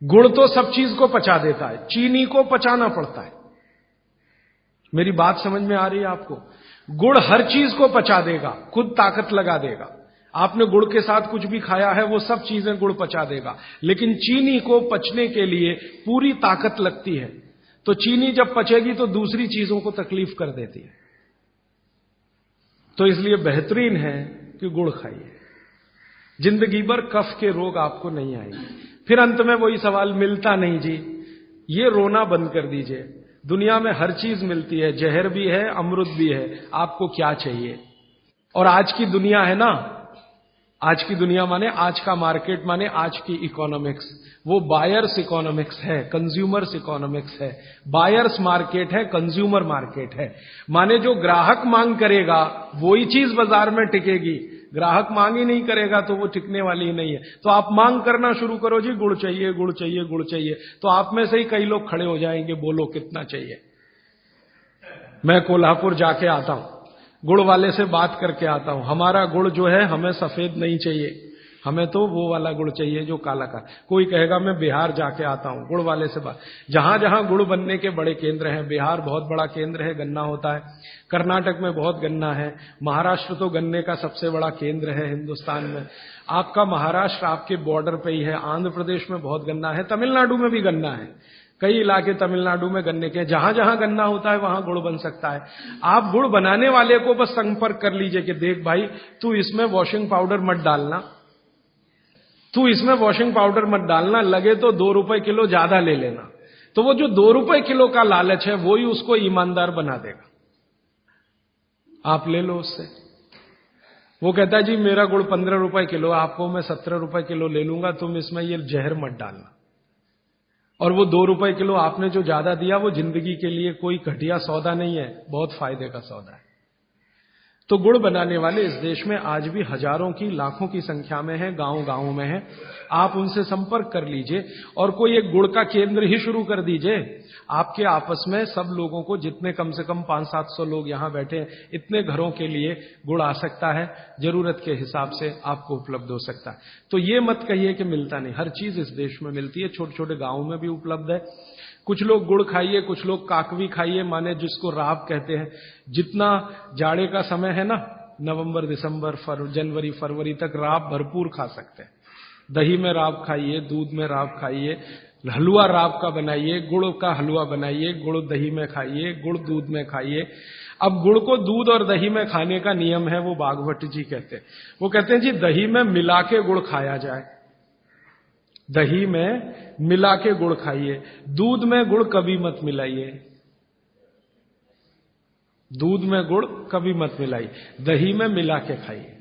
गुड़ तो सब चीज को पचा देता है, चीनी को पचाना पड़ता है। मेरी बात समझ में आ रही है आपको? गुड़ हर चीज को पचा देगा, खुद ताकत लगा देगा। आपने गुड़ के साथ कुछ भी खाया है, वो सब चीजें गुड़ पचा देगा, लेकिन चीनी को पचने के लिए पूरी ताकत लगती है। तो चीनी जब पचेगी तो दूसरी चीजों को तकलीफ कर देती है। तो इसलिए बेहतरीन है कि गुड़ खाइए, जिंदगी भर कफ के रोग आपको नहीं आएंगे। फिर अंत में वही सवाल, मिलता नहीं जी, ये रोना बंद कर दीजिए। दुनिया में हर चीज मिलती है, जहर भी है, अमृत भी है, आपको क्या चाहिए? और आज की दुनिया है ना, आज की दुनिया माने आज का मार्केट, माने आज की इकोनॉमिक्स, वो बायर्स इकोनॉमिक्स है, कंज्यूमर्स इकोनॉमिक्स है। बायर्स मार्केट है, कंज्यूमर मार्केट है। माने जो ग्राहक मांग करेगा वही चीज बाजार में टिकेगी, ग्राहक मांग ही नहीं करेगा तो वो टिकने वाली ही नहीं है। तो आप मांग करना शुरू करो, जी गुड़ चाहिए, गुड़ चाहिए, गुड़ चाहिए, तो आप में से ही कई लोग खड़े हो जाएंगे, बोलो कितना चाहिए। मैं कोल्हापुर जाके आता हूं, गुड़ वाले से बात करके आता हूं, हमारा गुड़ जो है हमें सफेद नहीं चाहिए, हमें तो वो वाला गुड़ चाहिए जो काला का। कोई कहेगा मैं बिहार जाके आता हूं, गुड़ वाले से बात। जहां जहां गुड़ बनने के बड़े केंद्र हैं, बिहार बहुत बड़ा केंद्र है, गन्ना होता है, कर्नाटक में बहुत गन्ना है, महाराष्ट्र तो गन्ने का सबसे बड़ा केंद्र है हिंदुस्तान में। आपका महाराष्ट्र आपके बॉर्डर पे ही है, आंध्र प्रदेश में बहुत गन्ना है, तमिलनाडु में भी गन्ना है, कई इलाके तमिलनाडु में गन्ने के। जहां जहां गन्ना होता है वहां गुड़ बन सकता है। आप गुड़ बनाने वाले को बस संपर्क कर लीजिए कि देख भाई, तू इसमें वॉशिंग पाउडर मत डालना, तू इसमें वॉशिंग पाउडर मत डालना, लगे तो 2 रुपए किलो ज्यादा ले लेना। तो वो जो 2 रुपए किलो का लालच है वो ही उसको ईमानदार बना देगा। आप ले लो उससे। वो कहता है जी मेरा गुड़ 15 रुपए किलो, आपको मैं 17 रुपए किलो ले लूंगा, तुम इसमें ये जहर मत डालना। और वो 2 रुपए किलो आपने जो ज्यादा दिया वो जिंदगी के लिए कोई घटिया सौदा नहीं है, बहुत फायदे का सौदा है। तो गुड़ बनाने वाले इस देश में आज भी हजारों की, लाखों की संख्या में हैं, गांव गांव में हैं। आप उनसे संपर्क कर लीजिए और कोई एक गुड़ का केंद्र ही शुरू कर दीजिए। आपके आपस में सब लोगों को, जितने कम से कम 500-700 लोग यहां बैठे हैं, इतने घरों के लिए गुड़ आ सकता है, जरूरत के हिसाब से आपको उपलब्ध हो सकता है। तो ये मत कहिए कि मिलता नहीं, हर चीज इस देश में मिलती है, छोटे छोटे गांवों में भी उपलब्ध है। कुछ लोग गुड़ खाइए, कुछ लोग काकवी खाइए, माने जिसको राब कहते हैं। जितना जाड़े का समय है ना, नवंबर, दिसंबर, जनवरी, फरवरी तक राब भरपूर खा सकते हैं। दही में राब खाइए, दूध में राब खाइए, हलवा राब का बनाइए, गुड़ का हलवा बनाइए, गुड़ दही में खाइए, गुड़ दूध में खाइए। अब गुड़ को दूध और दही में खाने का नियम है, वो बागभट्ट जी कहते हैं। वो कहते हैं जी दही में मिला के गुड़ खाया जाए, दही में मिला के गुड़ खाइए, दूध में गुड़ कभी मत मिलाइए, दूध में गुड़ कभी मत मिलाइए, दही में मिला के खाइए।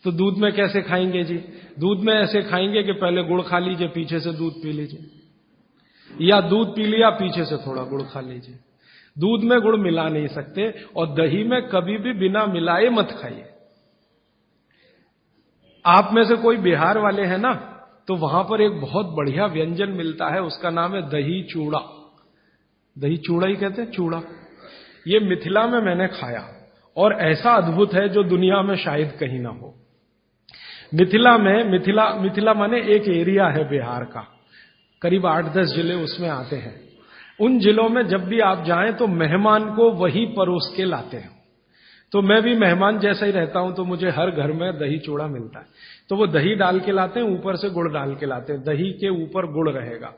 तो दूध में कैसे खाएंगे जी? दूध में ऐसे खाएंगे कि पहले गुड़ खा लीजिए, पीछे से दूध पी लीजिए, या दूध पी लिया पीछे से थोड़ा गुड़ खा लीजिए। दूध में गुड़ मिला नहीं सकते, और दही में कभी भी बिना मिलाए मत खाइए। आप में से कोई बिहार वाले हैं ना, तो वहां पर एक बहुत बढ़िया व्यंजन मिलता है, उसका नाम है दही चूड़ा। दही चूड़ा ही कहते हैं, चूड़ा। ये मिथिला में मैंने खाया और ऐसा अद्भुत है जो दुनिया में शायद कहीं ना हो। मिथिला में, मिथिला माने एक एरिया है बिहार का, करीब 8-10 जिले उसमें आते हैं। उन जिलों में जब भी आप जाएं तो मेहमान को वही परोस के लाते हैं। तो मैं भी मेहमान जैसा ही रहता हूं, तो मुझे हर घर में दही चूड़ा मिलता है। तो वो दही डाल के लाते हैं, ऊपर से गुड़ डाल के लाते हैं, दही के ऊपर गुड़ रहेगा।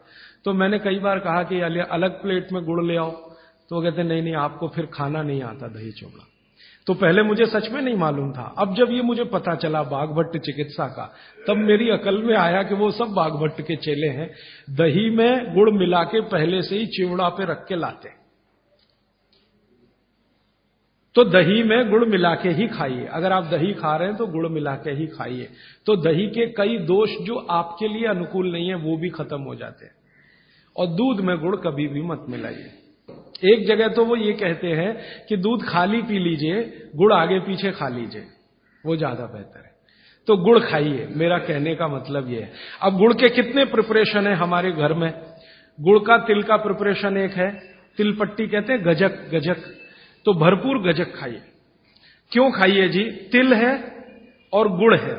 तो मैंने कई बार कहा कि अलग प्लेट में गुड़ ले आओ, तो वो कहते नहीं नहीं, आपको फिर खाना नहीं आता दही चूड़ा। तो पहले मुझे सच में नहीं मालूम था। अब जब ये मुझे पता चला बागभट्ट चिकित्सा का, तब मेरी अकल में आया कि वो सब बागभट्ट के चेले हैं, दही में गुड़ मिला के पहले से ही चिवड़ा पे रख के लाते। तो दही में गुड़ मिला के ही खाइए। अगर आप दही खा रहे हैं तो गुड़ मिला के ही खाइए। तो दही के कई दोष जो आपके लिए अनुकूल नहीं है वो भी खत्म हो जाते हैं। और दूध में गुड़ कभी भी मत मिलाइए। एक जगह तो वो ये कहते हैं कि दूध खाली पी लीजिए, गुड़ आगे पीछे खा लीजिए, वो ज्यादा बेहतर है। तो गुड़ खाइए, मेरा कहने का मतलब ये है। अब गुड़ के कितने प्रिपरेशन है हमारे घर में? गुड़ का, तिल का प्रिपरेशन एक है, तिल पट्टी कहते हैं, गजक, गजक। तो भरपूर गजक खाइए। क्यों खाइए जी? तिल है और गुड़ है।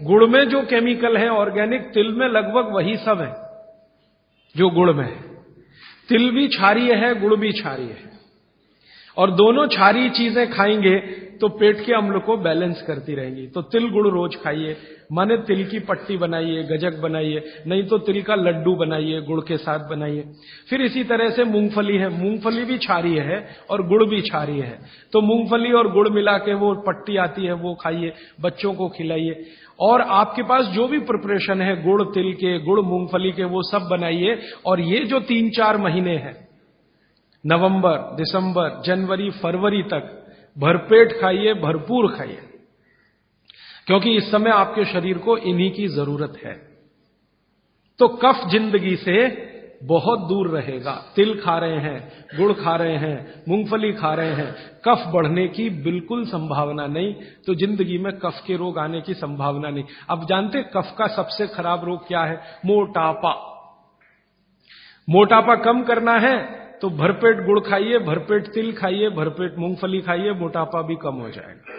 गुड़ में जो केमिकल है ऑर्गेनिक, तिल में लगभग वही सब है जो गुड़ में है। तिल भी क्षारीय है, गुड़ भी क्षारीय है, और दोनों क्षारीय चीजें खाएंगे तो पेट के अम्ल को बैलेंस करती रहेंगी। तो तिल गुड़ रोज खाइए, माने तिल की पट्टी बनाइए, गजक बनाइए, नहीं तो तिल का लड्डू बनाइए, गुड़ के साथ बनाइए। फिर इसी तरह से मूंगफली है, मूंगफली भी क्षारीय है और गुड़ भी क्षारीय है, तो मूंगफली और गुड़ मिला के वो पट्टी आती है, वो खाइए, बच्चों को खिलाइए। और आपके पास जो भी प्रिपरेशन है गुड़ तिल के, गुड़ मूंगफली के, वो सब बनाइए। और ये जो 3-4 महीने हैं, नवंबर, दिसंबर, जनवरी, फरवरी तक भरपेट खाइए, भरपूर खाइए, क्योंकि इस समय आपके शरीर को इन्हीं की जरूरत है। तो कफ जिंदगी से बहुत दूर रहेगा। तिल खा रहे हैं, गुड़ खा रहे हैं, मूंगफली खा रहे हैं, कफ बढ़ने की बिल्कुल संभावना नहीं, तो जिंदगी में कफ के रोग आने की संभावना नहीं। अब जानते कफ का सबसे खराब रोग क्या है? मोटापा। मोटापा कम करना है तो भरपेट गुड़ खाइए, भरपेट तिल खाइए, भरपेट मूंगफली खाइए, मोटापा भी कम हो जाएगा।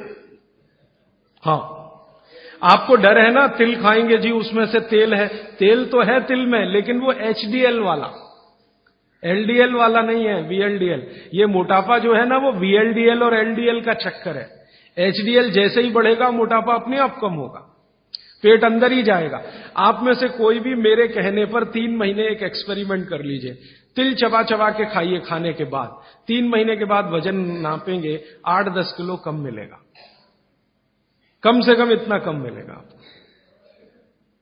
हाँ, आपको डर है ना, तिल खाएंगे जी उसमें से तेल है। तेल तो है तिल में, लेकिन वो HDL वाला, LDL वाला नहीं है, VLDL। ये मोटापा जो है ना, वो VLDL और LDL का चक्कर है। HDL जैसे ही बढ़ेगा मोटापा अपने आप कम होगा, पेट अंदर ही जाएगा। आप में से कोई भी मेरे कहने पर 3 महीने एक एक्सपेरिमेंट कर लीजिए, तिल चबा चबा के खाइए, खाने के बाद 3 महीने के बाद वजन नापेंगे, 8-10 किलो कम मिलेगा, कम से कम इतना कम मिलेगा आपको।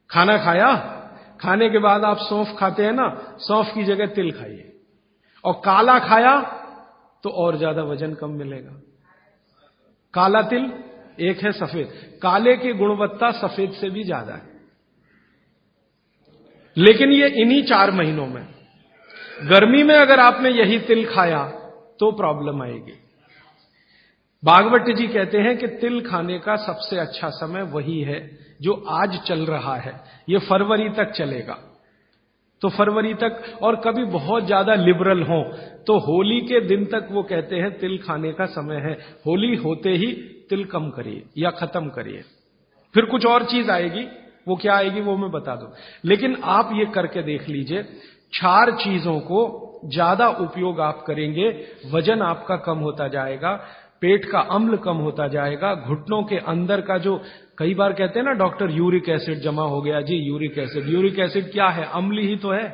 खाना खाया, खाने के बाद आप सौंफ खाते हैं ना, सौंफ की जगह तिल खाइए, और काला खाया तो और ज्यादा वजन कम मिलेगा। काला तिल एक है सफेद, काले की गुणवत्ता सफेद से भी ज्यादा है, लेकिन ये इन्हीं 4 महीनों में। गर्मी में अगर आपने यही तिल खाया तो प्रॉब्लम आएगी। भागवत जी कहते हैं कि तिल खाने का सबसे अच्छा समय वही है जो आज चल रहा है, ये फरवरी तक चलेगा। तो फरवरी तक, और कभी बहुत ज्यादा लिबरल हो तो होली के दिन तक वो कहते हैं तिल खाने का समय है। होली होते ही तिल कम करिए या खत्म करिए। फिर कुछ और चीज आएगी, वो क्या आएगी वो मैं बता दूं, लेकिन आप ये करके देख लीजिए। 4 चीजों को ज्यादा उपयोग आप करेंगे, वजन आपका कम होता जाएगा, पेट का अम्ल कम होता जाएगा, घुटनों के अंदर का जो कई बार कहते हैं ना डॉक्टर यूरिक एसिड जमा हो गया जी, यूरिक एसिड। यूरिक एसिड क्या है? अम्ल ही तो है।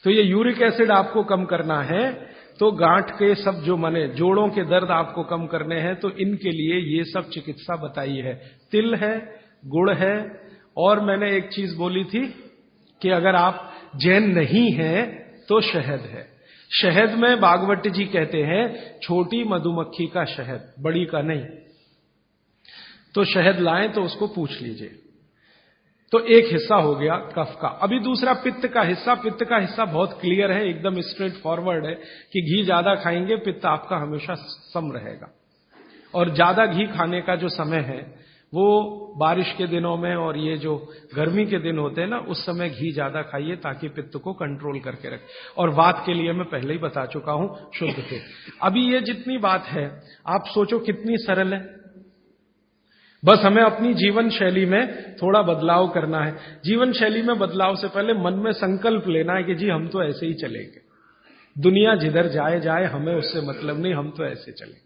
तो ये यूरिक एसिड आपको कम करना है, तो गांठ के सब जो माने जोड़ों के दर्द आपको कम करने हैं, तो इनके लिए ये सब चिकित्सा बताई है। तिल है, गुड़ है, और मैंने एक चीज बोली थी कि अगर आप जैन नहीं हैं तो शहद है। शहद में भागवत जी कहते हैं छोटी मधुमक्खी का शहद, बड़ी का नहीं। तो शहद लाएं तो उसको पूछ लीजिए। तो एक हिस्सा हो गया कफ का। अभी दूसरा पित्त का हिस्सा। पित्त का हिस्सा बहुत क्लियर है, एकदम स्ट्रेट फॉरवर्ड है कि घी ज्यादा खाएंगे पित्त आपका हमेशा सम रहेगा। और ज्यादा घी खाने का जो समय है वो बारिश के दिनों में और ये जो गर्मी के दिन होते हैं ना, उस समय घी ज्यादा खाइए ताकि पित्त को कंट्रोल करके रखे। और वात के लिए मैं पहले ही बता चुका हूं, शुद्ध थे। अभी ये जितनी बात है आप सोचो कितनी सरल है। बस हमें अपनी जीवन शैली में थोड़ा बदलाव करना है। जीवन शैली में बदलाव से पहले मन में संकल्प लेना है कि जी हम तो ऐसे ही चलेंगे, दुनिया जिधर जाए जाए, हमें उससे मतलब नहीं, हम तो ऐसे चलेंगे।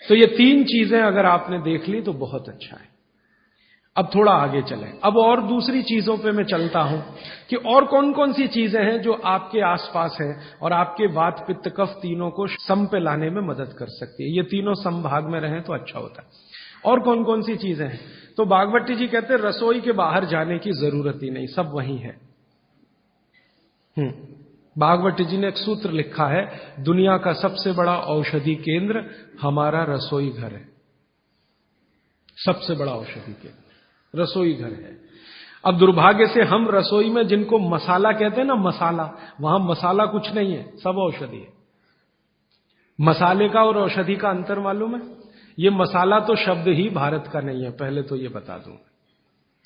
तो ये 3 चीजें अगर आपने देख ली तो बहुत अच्छा है। अब थोड़ा आगे चलें। अब और दूसरी चीजों पे मैं चलता हूं कि और कौन कौन सी चीजें हैं जो आपके आसपास हैं और आपके वात पित्त कफ तीनों को सम पे लाने में मदद कर सकती है। ये तीनों समभाग में रहें तो अच्छा होता है। और कौन कौन सी चीजें हैं? तो भागवत जी कहते हैं रसोई के बाहर जाने की जरूरत ही नहीं, सब वहीं है। भागवत जी ने एक सूत्र लिखा है, दुनिया का सबसे बड़ा औषधि केंद्र हमारा रसोई घर है। सबसे बड़ा औषधि केंद्र रसोई घर है। अब दुर्भाग्य से हम रसोई में जिनको मसाला कहते हैं ना, मसाला, वहां मसाला कुछ नहीं है, सब औषधि है। मसाले का और औषधि का अंतर मालूम है? ये मसाला तो शब्द ही भारत का नहीं है, पहले तो ये बता दूं।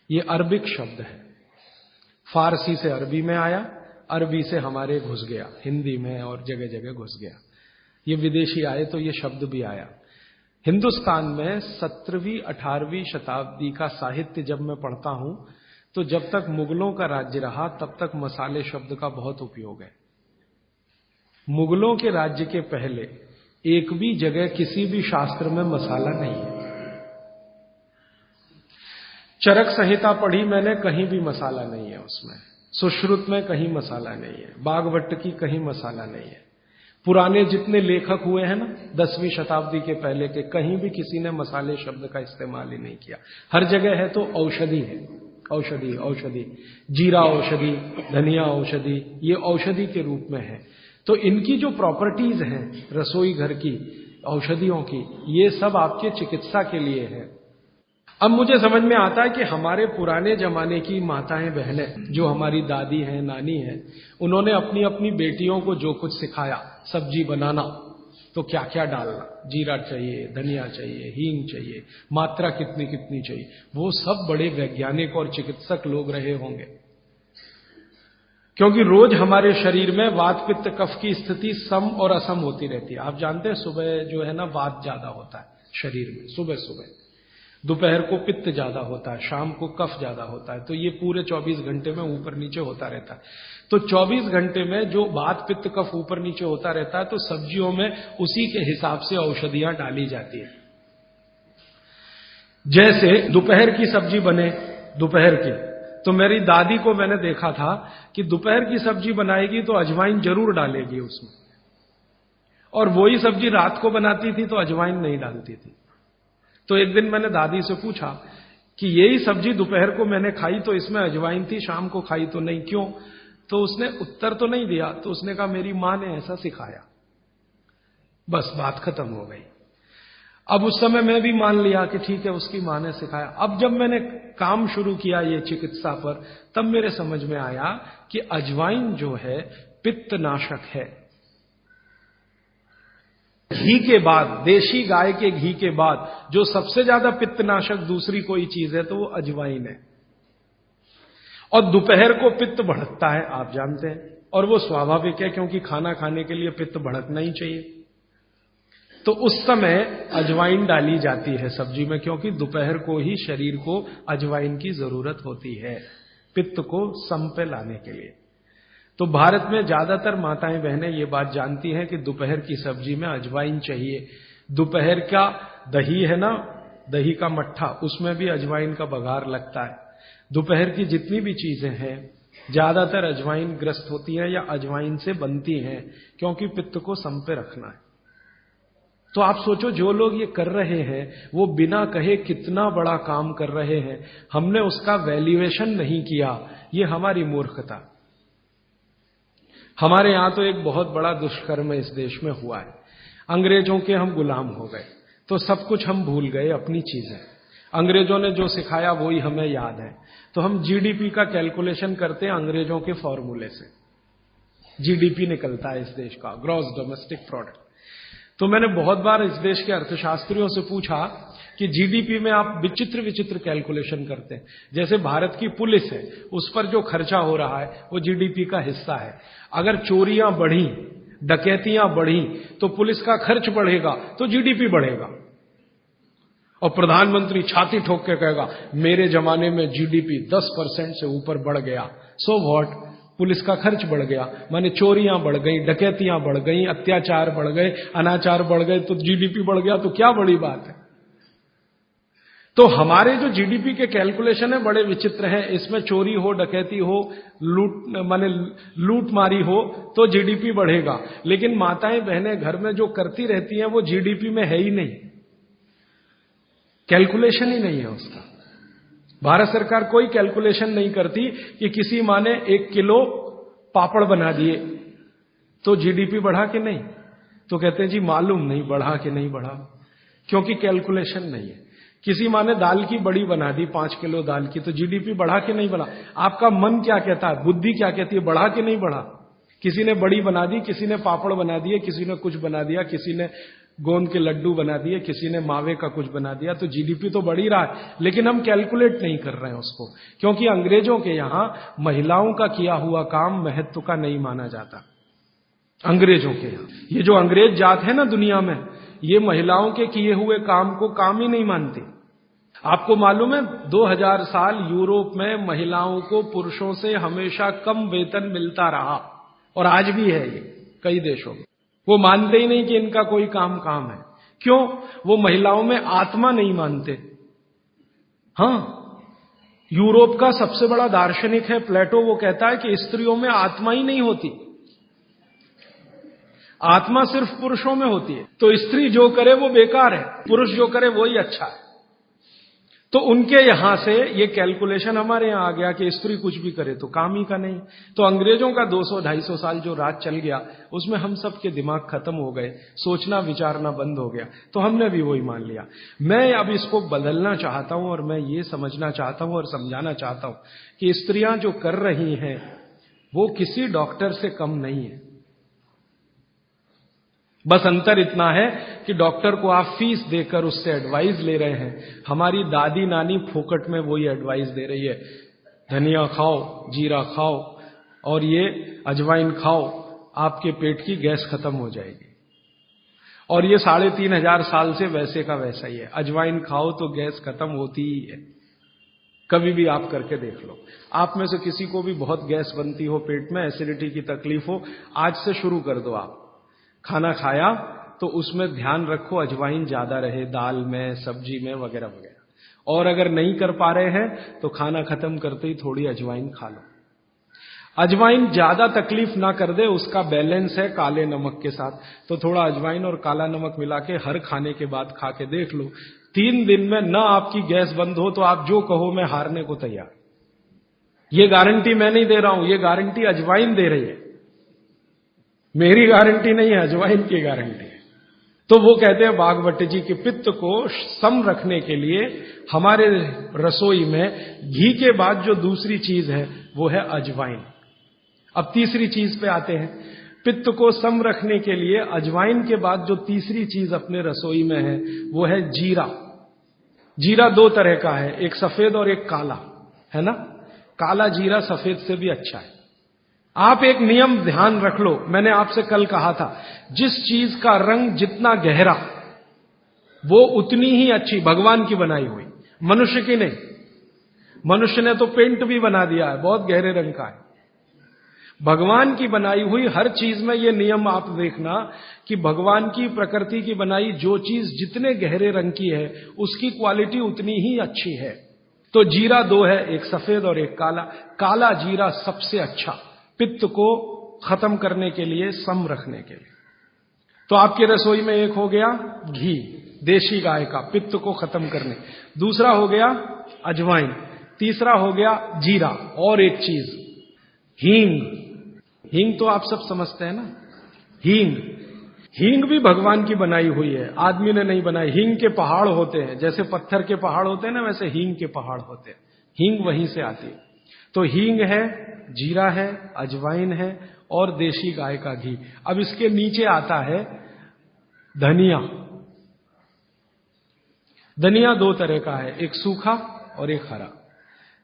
ये अरबिक शब्द है, फारसी से अरबी में आया, अरबी से हमारे घुस गया, हिंदी में और जगह जगह घुस गया। ये विदेशी आए तो ये शब्द भी आया। हिंदुस्तान में 17वीं 18वीं शताब्दी का साहित्य जब मैं पढ़ता हूं तो जब तक मुगलों का राज्य रहा तब तक मसाले शब्द का बहुत उपयोग है। मुगलों के राज्य के पहले एक भी जगह किसी भी शास्त्र में मसाला नहीं है। चरक संहिता पढ़ी मैंने, कहीं भी मसाला नहीं है उसमें। सुश्रुत में कहीं मसाला नहीं है, बागवट की कहीं मसाला नहीं है। पुराने जितने लेखक हुए हैं ना 10वीं शताब्दी के पहले के, कहीं भी किसी ने मसाले शब्द का इस्तेमाल ही नहीं किया। हर जगह है तो औषधि है, औषधि औषधि, जीरा औषधि, धनिया औषधि, ये औषधि के रूप में है। तो इनकी जो प्रॉपर्टीज हैं रसोई घर की औषधियों की, ये सब आपके चिकित्सा के लिए है। अब मुझे समझ में आता है कि हमारे पुराने जमाने की माताएं बहनें, जो हमारी दादी हैं, नानी हैं, उन्होंने अपनी अपनी बेटियों को जो कुछ सिखाया, सब्जी बनाना तो क्या क्या डालना, जीरा चाहिए, धनिया चाहिए, हींग चाहिए, मात्रा कितनी कितनी चाहिए, वो सब बड़े वैज्ञानिक और चिकित्सक लोग रहे होंगे। क्योंकि रोज हमारे शरीर में वात पित्त कफ की स्थिति सम और असम होती रहती है। आप जानते हैं सुबह जो है ना वात ज्यादा होता है शरीर में, सुबह सुबह, दोपहर को पित्त ज्यादा होता है, शाम को कफ ज्यादा होता है। तो ये पूरे 24 घंटे में ऊपर नीचे होता रहता है। तो 24 घंटे में जो वात पित्त कफ ऊपर नीचे होता रहता है, तो सब्जियों में उसी के हिसाब से औषधियां डाली जाती है। जैसे दोपहर की सब्जी बने, दोपहर की, तो मेरी दादी को मैंने देखा था कि दोपहर की सब्जी बनाएगी तो अजवाइन जरूर डालेगी उसमें, और वही सब्जी रात को बनाती थी तो अजवाइन नहीं डालती थी। तो एक दिन मैंने दादी से पूछा कि यही सब्जी दोपहर को मैंने खाई तो इसमें अजवाइन थी, शाम को खाई तो नहीं, क्यों? तो उसने उत्तर तो नहीं दिया। तो उसने कहा मेरी मां ने ऐसा सिखाया। बस बात खत्म हो गई। अब उस समय मैं भी मान लिया कि ठीक है, उसकी मां ने सिखाया। अब जब मैंने काम शुरू किया ये चिकित्सा पर, तब मेरे समझ में आया कि अजवाइन जो है पित्तनाशक है। घी के बाद, देशी गाय के घी के बाद जो सबसे ज्यादा पित्तनाशक दूसरी कोई चीज है तो वो अजवाइन है। और दोपहर को पित्त भड़कता है, आप जानते हैं, और वो स्वाभाविक है क्योंकि खाना खाने के लिए पित्त भड़कना ही चाहिए। तो उस समय अजवाइन डाली जाती है सब्जी में, क्योंकि दोपहर को ही शरीर को अजवाइन की जरूरत होती है पित्त को सम पे लाने के लिए। तो भारत में ज्यादातर माताएं बहनें ये बात जानती हैं कि दोपहर की सब्जी में अजवाइन चाहिए। दोपहर का दही है ना, दही का मट्ठा, उसमें भी अजवाइन का बघार लगता है। दोपहर की जितनी भी चीजें हैं ज्यादातर अजवाइन ग्रस्त होती हैं या अजवाइन से बनती हैं, क्योंकि पित्त को सम पे रखना है। तो आप सोचो, जो लोग ये कर रहे हैं वो बिना कहे कितना बड़ा काम कर रहे हैं। हमने उसका वैल्यूएशन नहीं किया, ये हमारी मूर्खता। हमारे यहां तो एक बहुत बड़ा दुष्कर्म इस देश में हुआ है। अंग्रेजों के हम गुलाम हो गए, तो सब कुछ हम भूल गए, अपनी चीजें। अंग्रेजों ने जो सिखाया वही हमें याद है। तो हम जीडीपी का कैलकुलेशन करते हैं अंग्रेजों के फॉर्मूले से। जीडीपी निकलता है इस देश का, ग्रॉस डोमेस्टिक प्रोडक्ट। तो मैंने बहुत बार इस देश के अर्थशास्त्रियों से पूछा कि जीडीपी में आप विचित्र विचित्र कैलकुलेशन करते हैं। जैसे भारत की पुलिस है, उस पर जो खर्चा हो रहा है वो जीडीपी का हिस्सा है। अगर चोरियां बढ़ी, डकैतियां बढ़ी, तो पुलिस का खर्च बढ़ेगा तो जीडीपी बढ़ेगा। और प्रधानमंत्री छाती ठोक के कहेगा मेरे जमाने में जीडीपी 10% से ऊपर बढ़ गया। सो व्हाट, पुलिस का खर्च बढ़ गया, माने चोरियां बढ़ गई, डकैतियां बढ़ गई, अत्याचार बढ़ गए, अनाचार बढ़ गए, तो जीडीपी बढ़ गया, तो क्या बड़ी बात है। तो हमारे जो जीडीपी के कैलकुलेशन है बड़े विचित्र हैं। इसमें चोरी हो, डकैती हो, लूट मारी हो तो जीडीपी बढ़ेगा। लेकिन माताएं बहनें घर में जो करती रहती हैं वो जीडीपी में है ही नहीं, कैलकुलेशन ही नहीं है उसका। भारत सरकार कोई कैलकुलेशन नहीं करती कि किसी माँ ने 1 किलो पापड़ बना दिए तो जीडीपी बढ़ा कि नहीं। तो कहते हैं जी मालूम नहीं बढ़ा कि नहीं बढ़ा, क्योंकि कैलकुलेशन नहीं है। किसी माँ ने दाल की बड़ी बना दी, 5 किलो दाल की, तो जीडीपी बढ़ा कि नहीं बढ़ा। आपका मन क्या कहता है, बुद्धि क्या कहती है, बढ़ा कि नहीं बढ़ा। किसी ने बड़ी बना दी, किसी ने पापड़ बना दिए, किसी ने कुछ बना दिया, किसी ने गोंद के लड्डू बना दिए, किसी ने मावे का कुछ बना दिया, तो जीडीपी तो बढ़ ही रहा है। लेकिन हम कैलकुलेट नहीं कर रहे हैं उसको, क्योंकि अंग्रेजों के यहां महिलाओं का किया हुआ काम महत्व का नहीं माना जाता। अंग्रेजों के यहां ये जो अंग्रेज जात है ना दुनिया में, ये महिलाओं के किए हुए काम को काम ही नहीं मानती। आपको मालूम है 2000 साल यूरोप में महिलाओं को पुरुषों से हमेशा कम वेतन मिलता रहा, और आज भी है ये कई देशों में। वो मानते ही नहीं कि इनका कोई काम है। क्यों? वो महिलाओं में आत्मा नहीं मानते। हां, यूरोप का सबसे बड़ा दार्शनिक है प्लेटो, वो कहता है कि स्त्रियों में आत्मा ही नहीं होती, आत्मा सिर्फ पुरुषों में होती है। तो स्त्री जो करे वो बेकार है, पुरुष जो करे वो ही अच्छा है। तो उनके यहां से ये कैलकुलेशन हमारे यहां आ गया कि स्त्री कुछ भी करे तो काम ही का नहीं। तो अंग्रेजों का 200-250 साल जो राज चल गया, उसमें हम सब के दिमाग खत्म हो गए, सोचना विचारना बंद हो गया, तो हमने भी वही मान लिया। मैं अब इसको बदलना चाहता हूं, और मैं ये समझना चाहता हूं और समझाना चाहता हूं कि स्त्रियां जो कर रही हैं वो किसी डॉक्टर से कम नहीं है। बस अंतर इतना है कि डॉक्टर को आप फीस देकर उससे एडवाइस ले रहे हैं, हमारी दादी नानी फोकट में वही एडवाइस दे रही है, धनिया खाओ, जीरा खाओ और ये अजवाइन खाओ, आपके पेट की गैस खत्म हो जाएगी। और ये 3500 साल से वैसे का वैसा ही है, अजवाइन खाओ तो गैस खत्म होती ही है। कभी भी आप करके देख लो। आप में से किसी को भी बहुत गैस बनती हो, पेट में एसिडिटी की तकलीफ हो, आज से शुरू कर दो। आप खाना खाया तो उसमें ध्यान रखो अजवाइन ज्यादा रहे, दाल में, सब्जी में, वगैरह वगैरह। और अगर नहीं कर पा रहे हैं तो खाना खत्म करते ही थोड़ी अजवाइन खा लो। अजवाइन ज्यादा तकलीफ ना कर दे, उसका बैलेंस है काले नमक के साथ। तो थोड़ा अजवाइन और काला नमक मिला के हर खाने के बाद खा के देख लो, 3 दिन में ना आपकी गैस बंद हो तो आप जो कहो मैं हारने को तैयार। ये गारंटी मैं नहीं दे रहा हूं, ये गारंटी अजवाइन दे रही है, मेरी गारंटी नहीं है, अजवाइन की गारंटी है। तो वो कहते हैं बागवट जी कि पित्त को सम रखने के लिए हमारे रसोई में घी के बाद जो दूसरी चीज है वो है अजवाइन। अब तीसरी चीज पे आते हैं। पित्त को सम रखने के लिए अजवाइन के बाद जो तीसरी चीज अपने रसोई में है वो है जीरा। जीरा 2 तरह का है, एक सफेद और एक काला, है ना। काला जीरा सफेद से भी अच्छा है। आप एक नियम ध्यान रख लो, मैंने आपसे कल कहा था, जिस चीज का रंग जितना गहरा वो उतनी ही अच्छी, भगवान की बनाई हुई, मनुष्य की नहीं। मनुष्य ने तो पेंट भी बना दिया है, बहुत गहरे रंग का है। भगवान की बनाई हुई हर चीज में ये नियम आप देखना कि भगवान की प्रकृति की बनाई जो चीज जितने गहरे रंग की है उसकी क्वालिटी उतनी ही अच्छी है। तो जीरा 2 है, एक सफेद और एक काला। काला जीरा सबसे अच्छा, पित्त को खत्म करने के लिए, सम रखने के लिए। तो आपकी रसोई में एक हो गया घी देशी गाय का, पित्त को खत्म करने। दूसरा हो गया अजवाइन, तीसरा हो गया जीरा, और एक चीज हींग। हींग तो आप सब समझते हैं ना, हींग। हींग भी भगवान की बनाई हुई है, आदमी ने नहीं बनाई। हींग के पहाड़ होते हैं, जैसे पत्थर के पहाड़ होते हैं ना, वैसे हींग के पहाड़ होते हैं। हींग वहीं से आती है। तो हींग है, जीरा है, अजवाइन है और देशी गाय का घी। अब इसके नीचे आता है धनिया। धनिया 2 तरह का है, एक सूखा और एक हरा।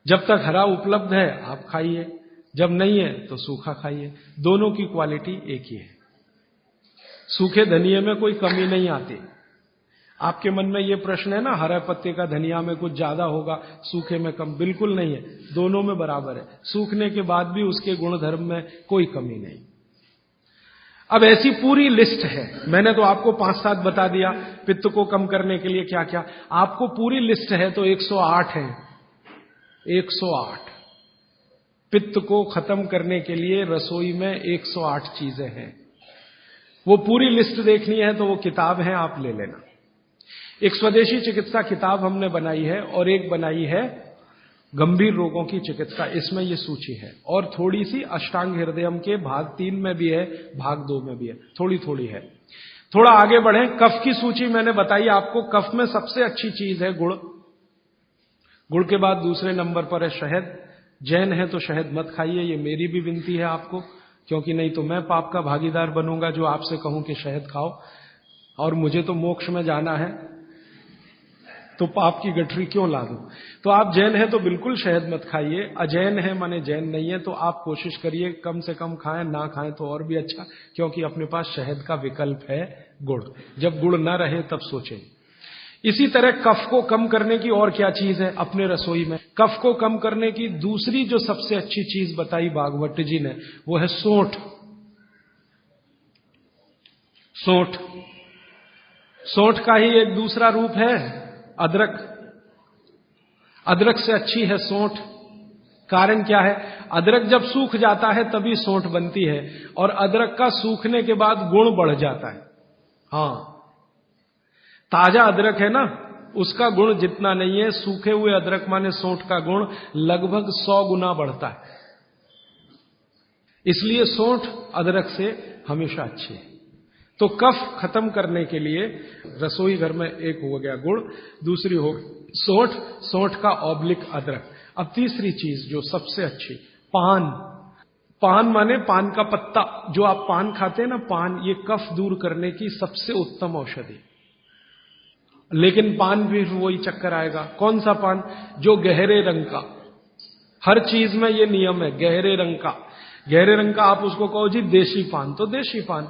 जब तक हरा उपलब्ध है आप खाइए, जब नहीं है तो सूखा खाइए, दोनों की क्वालिटी एक ही है। सूखे धनिये में कोई कमी नहीं आती। आपके मन में ये प्रश्न है ना, हरे पत्ते का धनिया में कुछ ज्यादा होगा, सूखे में कम, बिल्कुल नहीं है, दोनों में बराबर है। सूखने के बाद भी उसके गुणधर्म में कोई कमी नहीं। अब ऐसी पूरी लिस्ट है, मैंने तो आपको 5-7 बता दिया पित्त को कम करने के लिए क्या क्या। आपको पूरी लिस्ट है तो 108 है, 108 पित्त को खत्म करने के लिए रसोई में 108 चीजें हैं। वो पूरी लिस्ट देखनी है तो वो किताब है, आप ले लेना। एक स्वदेशी चिकित्सा किताब हमने बनाई है और एक बनाई है गंभीर रोगों की चिकित्सा, इसमें ये सूची है। और थोड़ी सी अष्टांग हृदयम के भाग 3 में भी है, भाग 2 में भी है, थोड़ी थोड़ी है। थोड़ा आगे बढ़े, कफ की सूची मैंने बताई आपको। कफ में सबसे अच्छी चीज है गुड़। गुड़ के बाद दूसरे नंबर पर है शहद। जैन है तो शहद मत खाइए, ये मेरी भी विनती है आपको, क्योंकि नहीं तो मैं पाप का भागीदार बनूंगा जो आपसे कहूं कि शहद खाओ, और मुझे तो मोक्ष में जाना है। तो पाप की गठरी क्यों ला दूं? तो आप जैन हैं तो बिल्कुल शहद मत खाइए, अजैन है माने जैन नहीं है तो आप कोशिश करिए कम से कम खाएं, ना खाएं तो और भी अच्छा, क्योंकि अपने पास शहद का विकल्प है गुड़। जब गुड़ ना रहे तब सोचें। इसी तरह कफ को कम करने की और क्या चीज है अपने रसोई में? कफ को कम करने की दूसरी जो सबसे अच्छी चीज बताई भागवत जी ने वो है सौंठ। सौंठ, सौंठ का ही एक दूसरा रूप है अदरक। अदरक से अच्छी है सौंठ। कारण क्या है? अदरक जब सूख जाता है तभी सौंठ बनती है, और अदरक का सूखने के बाद गुण बढ़ जाता है। हां, ताजा अदरक है ना, उसका गुण जितना नहीं है, सूखे हुए अदरक माने सौंठ का गुण लगभग 100 गुना बढ़ता है। इसलिए सौंठ अदरक से हमेशा अच्छी है। तो कफ खत्म करने के लिए रसोई घर में एक हो गया गुड़, दूसरी हो सौंठ, सौंठ का ऑब्लिक अदरक। अब तीसरी चीज जो सबसे अच्छी, पान। पान माने पान का पत्ता, जो आप पान खाते हैं ना, पान, ये कफ दूर करने की सबसे उत्तम औषधि। लेकिन पान भी वही चक्कर आएगा। कौन सा पान? जो गहरे रंग का। हर चीज में ये नियम है, गहरे रंग का। गहरे रंग का आप उसको कहो जी देशी पान, तो देशी पान।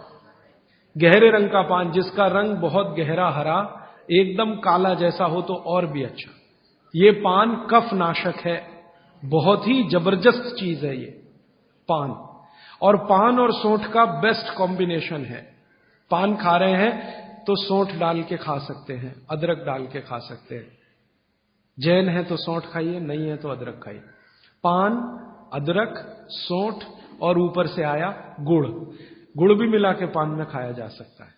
गहरे रंग का पान जिसका रंग बहुत गहरा हरा, एकदम काला जैसा हो तो और भी अच्छा। ये पान कफ नाशक है, बहुत ही जबरदस्त चीज है ये पान। और पान और सौंठ का बेस्ट कॉम्बिनेशन है। पान खा रहे हैं तो सौंठ डाल के खा सकते हैं, अदरक डाल के खा सकते हैं। जैन है तो सौंठ खाइए, नहीं है तो अदरक खाइए। पान, अदरक, सौंठ और ऊपर से आया गुड़। गुड़ भी मिला के पान में खाया जा सकता है।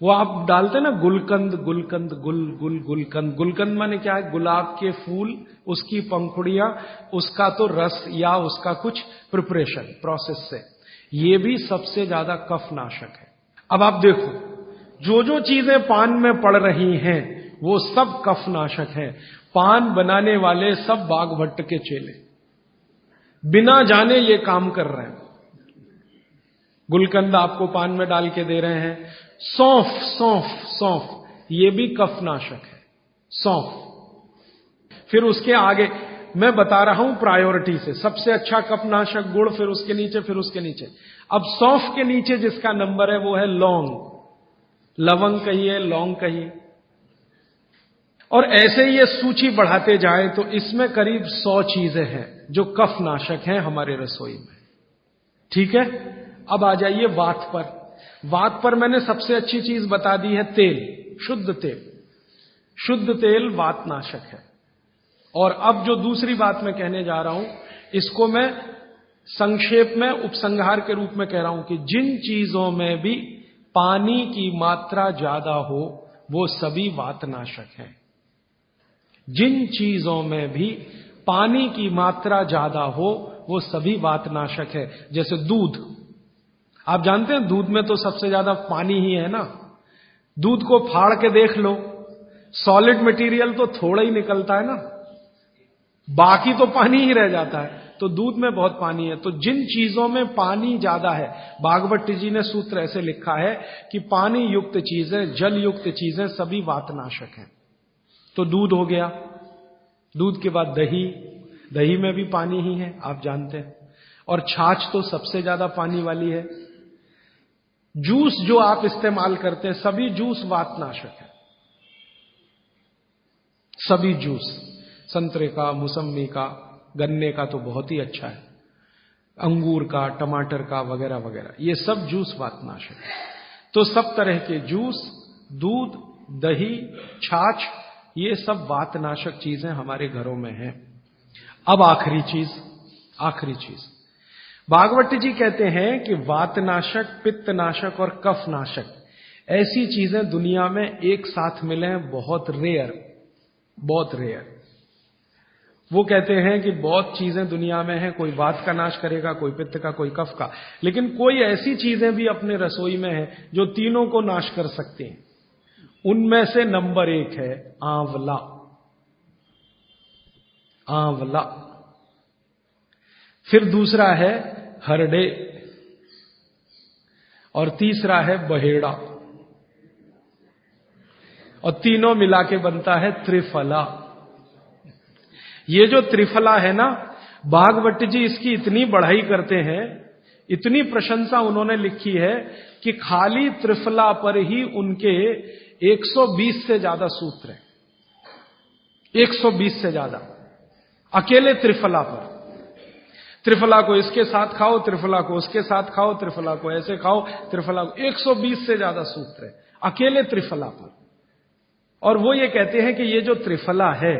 वो आप डालते ना गुलकंद, गुलकंद, गुलकंद। गुलकंद माने क्या है? गुलाब के फूल, उसकी पंखुड़ियां, उसका तो रस या उसका कुछ प्रिपरेशन प्रोसेस से, ये भी सबसे ज्यादा कफ नाशक है। अब आप देखो, जो जो चीजें पान में पड़ रही हैं वो सब कफ नाशक हैं। पान बनाने वाले सब बाघभट्ट के चेले, बिना जाने ये काम कर रहे हैं। गुलकंद आपको पान में डाल के दे रहे हैं। सौंफ, सौंफ, सौंफ, ये भी कफ नाशक है, सौंफ। फिर उसके आगे मैं बता रहा हूं प्रायोरिटी से, सबसे अच्छा कफ नाशक गुड़, फिर उसके नीचे, फिर उसके नीचे। अब सौंफ के नीचे जिसका नंबर है वो है लौंग। लवंग कहिए, लौंग कहिए, और ऐसे ये सूची बढ़ाते जाए तो इसमें करीब 100 चीजें हैं जो कफ नाशक हैं हमारे रसोई में। ठीक है, अब आ जाइए वात पर। वात पर मैंने सबसे अच्छी चीज बता दी है तेल, शुद्ध तेल। शुद्ध तेल वात नाशक है। और अब जो दूसरी बात मैं कहने जा रहा हूं, इसको मैं संक्षेप में उपसंहार के रूप में कह रहा हूं कि जिन चीजों में भी पानी की मात्रा ज्यादा हो वो सभी वातनाशक हैं। जिन चीजों में भी पानी की मात्रा ज्यादा हो वो सभी वातनाशक है। जैसे दूध, आप जानते हैं दूध में तो सबसे ज्यादा पानी ही है ना। दूध को फाड़ के देख लो, सॉलिड मटेरियल तो थोड़ा ही निकलता है ना, बाकी तो पानी ही रह जाता है। तो दूध में बहुत पानी है। तो जिन चीजों में पानी ज्यादा है, भागवत जी ने सूत्र ऐसे लिखा है कि पानी युक्त चीजें, जल युक्त चीजें सभी वातनाशक हैं। तो दूध हो गया, दूध के बाद दही, दही में भी पानी ही है आप जानते हैं, और छाछ तो सबसे ज्यादा पानी वाली है। जूस जो आप इस्तेमाल करते हैं, सभी जूस वातनाशक है। सभी जूस, संतरे का, मौसम्मी का, गन्ने का तो बहुत ही अच्छा है, अंगूर का, टमाटर का, वगैरह वगैरह, ये सब जूस वातनाशक है। तो सब तरह के जूस, दूध, दही, छाछ, ये सब वातनाशक चीजें हमारे घरों में हैं। अब आखिरी चीज भागवत जी कहते हैं कि वातनाशक, पित्तनाशक और कफनाशक ऐसी चीजें दुनिया में एक साथ मिले हैं, बहुत रेयर, बहुत रेयर। वो कहते हैं कि बहुत चीजें दुनिया में हैं, कोई वात का नाश करेगा, कोई पित्त का, कोई कफ का, लेकिन कोई ऐसी चीजें भी अपने रसोई में हैं जो तीनों को नाश कर सकती हैं। उनमें से नंबर 1 है आंवला। आंवला। फिर दूसरा है हरडे, और तीसरा है बहेड़ा। और तीनों मिला के बनता है त्रिफला। ये जो त्रिफला है ना, भागवत जी इसकी इतनी बढ़ाई करते हैं, इतनी प्रशंसा उन्होंने लिखी है कि खाली त्रिफला पर ही उनके 120 से ज्यादा सूत्र हैं। 120 से ज्यादा अकेले त्रिफला पर। त्रिफला को इसके साथ खाओ, त्रिफला को उसके साथ खाओ, त्रिफला को ऐसे खाओ, त्रिफला को 120 से ज्यादा सूत्र है अकेले त्रिफला पर। और वो ये कहते हैं कि ये जो त्रिफला है,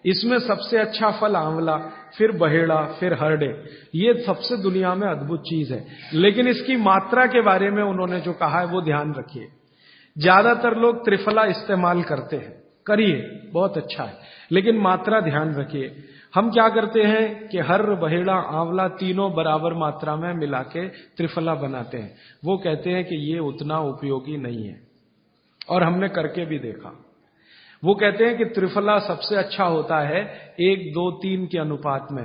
इसमें सबसे अच्छा फल आंवला, फिर बहेड़ा, फिर हरडे। ये सबसे दुनिया में अद्भुत चीज है। लेकिन इसकी मात्रा के बारे में उन्होंने जो कहा है वो ध्यान रखिए। ज्यादातर लोग त्रिफला इस्तेमाल करते हैं, करिए, बहुत अच्छा है, लेकिन मात्रा ध्यान रखिए। हम क्या करते हैं कि हर बहेड़ा आंवला तीनों बराबर मात्रा में मिला के त्रिफला बनाते हैं। वो कहते हैं कि ये उतना उपयोगी नहीं है, और हमने करके भी देखा। वो कहते हैं कि त्रिफला सबसे अच्छा होता है 1, 2, 3 के अनुपात में।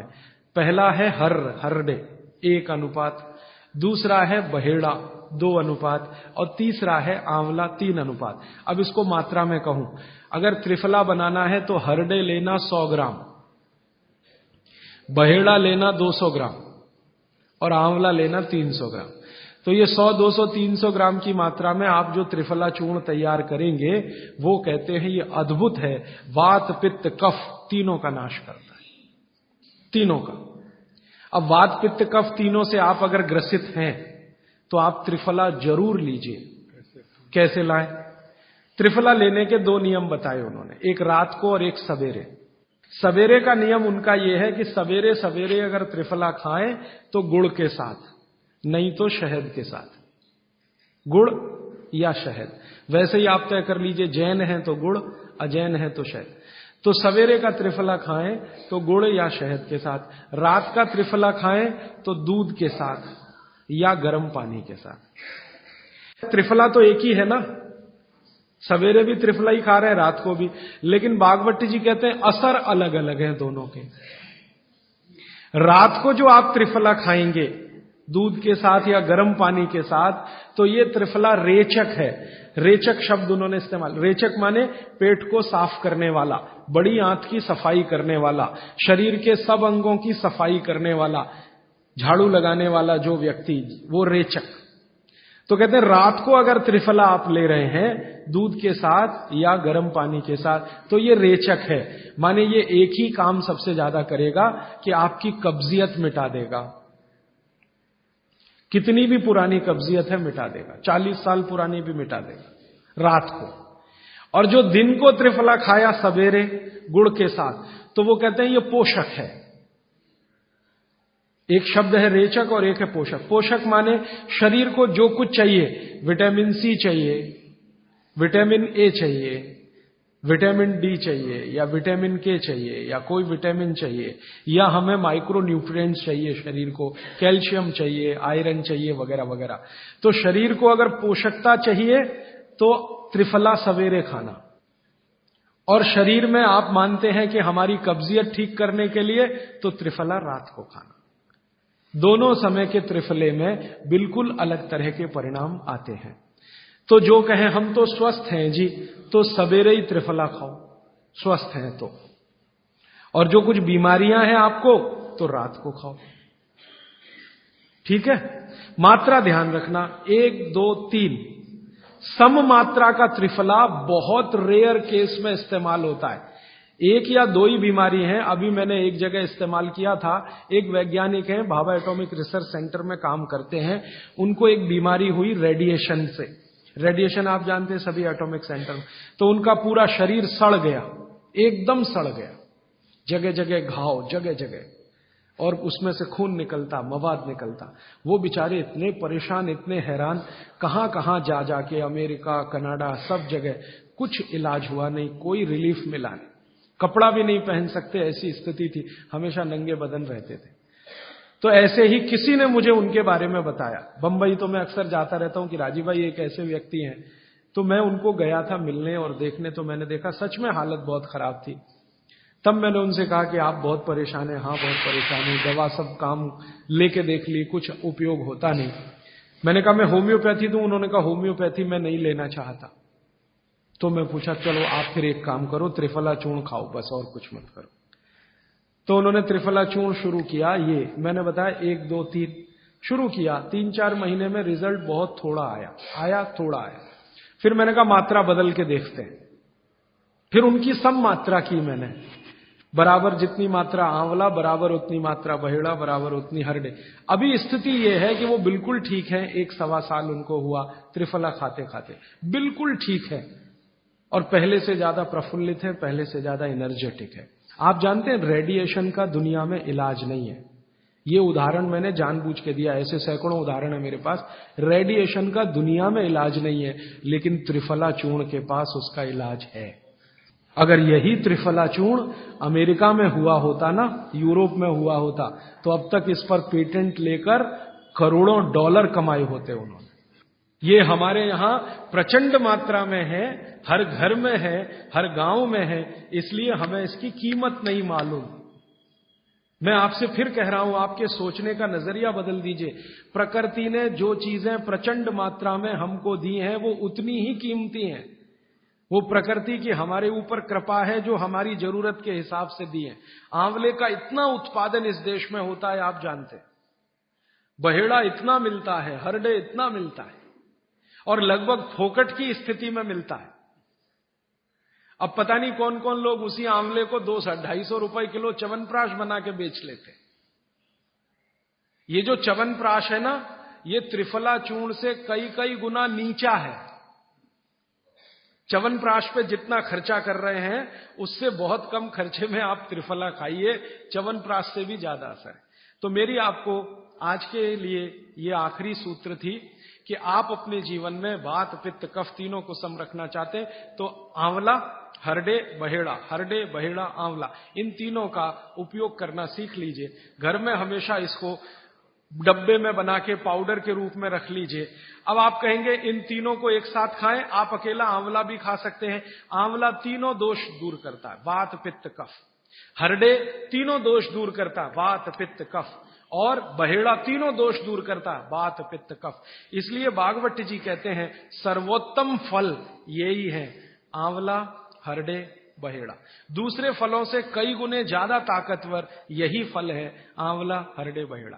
पहला है हरडे 1 अनुपात, दूसरा है बहेड़ा 2 अनुपात, और तीसरा है आंवला 3 अनुपात। अब इसको मात्रा में कहूं, अगर त्रिफला बनाना है तो हरडे लेना 100 ग्राम, बहेड़ा लेना 200 ग्राम और आंवला लेना 300 ग्राम। तो ये 100, 200, 300 ग्राम की मात्रा में आप जो त्रिफला चूर्ण तैयार करेंगे, वो कहते हैं ये अद्भुत है, वात पित्त कफ तीनों का नाश करता है, तीनों का। अब वात पित्त कफ तीनों से आप अगर ग्रसित हैं तो आप त्रिफला जरूर लीजिए। कैसे लाएं? त्रिफला लेने के 2 नियम बताए उन्होंने, एक रात को और एक सवेरे। सवेरे का नियम उनका यह है कि सवेरे सवेरे अगर त्रिफला खाएं तो गुड़ के साथ, नहीं तो शहद के साथ, गुड़ या शहद। वैसे ही आप तय कर लीजिए, जैन है तो गुड़, अजैन है तो शहद। तो सवेरे का त्रिफला खाएं तो गुड़ या शहद के साथ, रात का त्रिफला खाएं तो दूध के साथ या गर्म पानी के साथ। त्रिफला तो एक ही है ना, सवेरे भी त्रिफला ही खा रहे हैं, रात को भी। लेकिन भागवत जी कहते हैं असर अलग अलग है दोनों के। रात को जो आप त्रिफला खाएंगे दूध के साथ या गर्म पानी के साथ, तो ये त्रिफला रेचक है। रेचक शब्द उन्होंने इस्तेमाल, रेचक माने पेट को साफ करने वाला, बड़ी आंत की सफाई करने वाला, शरीर के सब अंगों की सफाई करने वाला, झाड़ू लगाने वाला जो व्यक्ति, वो रेचक। तो कहते हैं रात को अगर त्रिफला आप ले रहे हैं दूध के साथ या गर्म पानी के साथ, तो ये रेचक है। माने ये एक ही काम सबसे ज्यादा करेगा कि आपकी कब्जियत मिटा देगा। कितनी भी पुरानी कब्जियत है मिटा देगा, 40 साल पुरानी भी मिटा देगा रात को। और जो दिन को त्रिफला खाया सवेरे गुड़ के साथ, तो वो कहते हैं ये पोषक है। एक शब्द है रेचक और एक है पोषक। पोषक माने शरीर को जो कुछ चाहिए, विटामिन सी चाहिए, विटामिन ए चाहिए, विटामिन डी चाहिए, या विटामिन के चाहिए, या कोई विटामिन चाहिए, या हमें माइक्रो न्यूट्रिएंट्स चाहिए, शरीर को कैल्शियम चाहिए, आयरन चाहिए, वगैरह वगैरह। तो शरीर को अगर पोषकता चाहिए तो त्रिफला सवेरे खाना, और शरीर में आप मानते हैं कि हमारी कब्जियत ठीक करने के लिए तो त्रिफला रात को खाना। दोनों समय के त्रिफले में बिल्कुल अलग तरह के परिणाम आते हैं। तो जो कहें हम तो स्वस्थ हैं जी, तो सवेरे ही त्रिफला खाओ, स्वस्थ हैं तो। और जो कुछ बीमारियां हैं आपको, तो रात को खाओ। ठीक है? मात्रा ध्यान रखना, 1, 2, 3 सम मात्रा का त्रिफला बहुत रेयर केस में इस्तेमाल होता है। 1 या 2 ही बीमारी हैं। अभी मैंने एक जगह इस्तेमाल किया था, एक वैज्ञानिक हैं, भाभा एटॉमिक रिसर्च सेंटर में काम करते हैं, उनको एक बीमारी हुई रेडिएशन से। रेडिएशन आप जानते हैं सभी एटॉमिक सेंटर में। तो उनका पूरा शरीर सड़ गया, एकदम सड़ गया, जगह जगह घाव, जगह जगह, और उसमें से खून निकलता, मवाद निकलता। वो बेचारे इतने परेशान, इतने हैरान, कहां कहां जा जाके, अमेरिका, कनाडा, सब जगह, कुछ इलाज हुआ नहीं, कोई रिलीफ मिला नहीं। कपड़ा भी नहीं पहन सकते, ऐसी स्थिति थी, हमेशा नंगे बदन रहते थे। तो ऐसे ही किसी ने मुझे उनके बारे में बताया। बंबई तो मैं अक्सर जाता रहता हूं कि राजीव भाई एक ऐसे व्यक्ति हैं। तो मैं उनको गया था मिलने और देखने, तो मैंने देखा सच में हालत बहुत खराब थी। तब मैंने उनसे कहा कि आप बहुत परेशान हैं। हाँ बहुत परेशान हूं, दवा सब काम लेके देख ली, कुछ उपयोग होता नहीं। मैंने कहा मैं होम्योपैथी दूं? उन्होंने कहा होम्योपैथी मैं नहीं लेना चाहता। तो मैं पूछा चलो आप फिर एक काम करो, त्रिफला चूर्ण खाओ बस, और कुछ मत करो। तो उन्होंने त्रिफला चूर्ण शुरू किया। ये मैंने बताया 1 2 3 शुरू किया, 3-4 महीने में रिजल्ट बहुत थोड़ा आया थोड़ा आया। फिर मैंने कहा मात्रा बदल के देखते हैं। फिर उनकी सम मात्रा की मैंने, बराबर जितनी मात्रा आंवला, बराबर उतनी मात्रा बहेड़ा, बराबर उतनी हरडे। अभी स्थिति यह है कि वो बिल्कुल ठीक है, 1-1.25 साल उनको हुआ त्रिफला खाते खाते, बिल्कुल ठीक है, और पहले से ज्यादा प्रफुल्लित है, पहले से ज्यादा एनर्जेटिक है। आप जानते हैं रेडिएशन का दुनिया में इलाज नहीं है। ये उदाहरण मैंने जानबूझ के दिया, ऐसे सैकड़ों उदाहरण है मेरे पास। रेडिएशन का दुनिया में इलाज नहीं है, लेकिन त्रिफला चूर्ण के पास उसका इलाज है। अगर यही त्रिफला चूर्ण अमेरिका में हुआ होता ना, यूरोप में हुआ होता, तो अब तक इस पर पेटेंट लेकर करोड़ों डॉलर कमाए होते उन्होंने। ये हमारे यहां प्रचंड मात्रा में है, हर घर में है, हर गांव में है, इसलिए हमें इसकी कीमत नहीं मालूम। मैं आपसे फिर कह रहा हूं, आपके सोचने का नजरिया बदल दीजिए। प्रकृति ने जो चीजें प्रचंड मात्रा में हमको दी हैं, वो उतनी ही कीमती हैं। वो प्रकृति की हमारे ऊपर कृपा है, जो हमारी जरूरत के हिसाब से दी है। आंवले का इतना उत्पादन इस देश में होता है, आप जानते हैं। बहेड़ा इतना मिलता है, हरडे इतना मिलता है, और लगभग फोकट की स्थिति में मिलता है। अब पता नहीं कौन कौन लोग उसी आंवले को 200-250 रुपए किलो च्यवनप्राश बना के बेच लेते। ये जो च्यवनप्राश है ना, ये त्रिफला चूर्ण से कई गुना नीचा है। च्यवनप्राश पे जितना खर्चा कर रहे हैं, उससे बहुत कम खर्चे में आप त्रिफला खाइए, च्यवनप्राश से भी ज्यादा असर है। तो मेरी आपको आज के लिए ये आखिरी सूत्र थी कि आप अपने जीवन में वात पित्त कफ तीनों को सम रखना चाहते हैं, तो आंवला, हरडे, बहेड़ा, हरडे, बहेड़ा, आंवला, इन तीनों का उपयोग करना सीख लीजिए। घर में हमेशा इसको डब्बे में बना के पाउडर के रूप में रख लीजिए। अब आप कहेंगे इन तीनों को एक साथ खाएं, आप अकेला आंवला भी खा सकते हैं। आंवला तीनों दोष दूर करता है, वात पित्त कफ। हरडे तीनों दोष दूर करता है, वात पित्त कफ। और बहेड़ा तीनों दोष दूर करता है, वात पित्त कफ। इसलिए भागवत जी कहते हैं सर्वोत्तम फल यही है, आंवला, हरडे, बहेड़ा। दूसरे फलों से कई गुने ज्यादा ताकतवर यही फल है, आंवला, हरडे, बहेड़ा।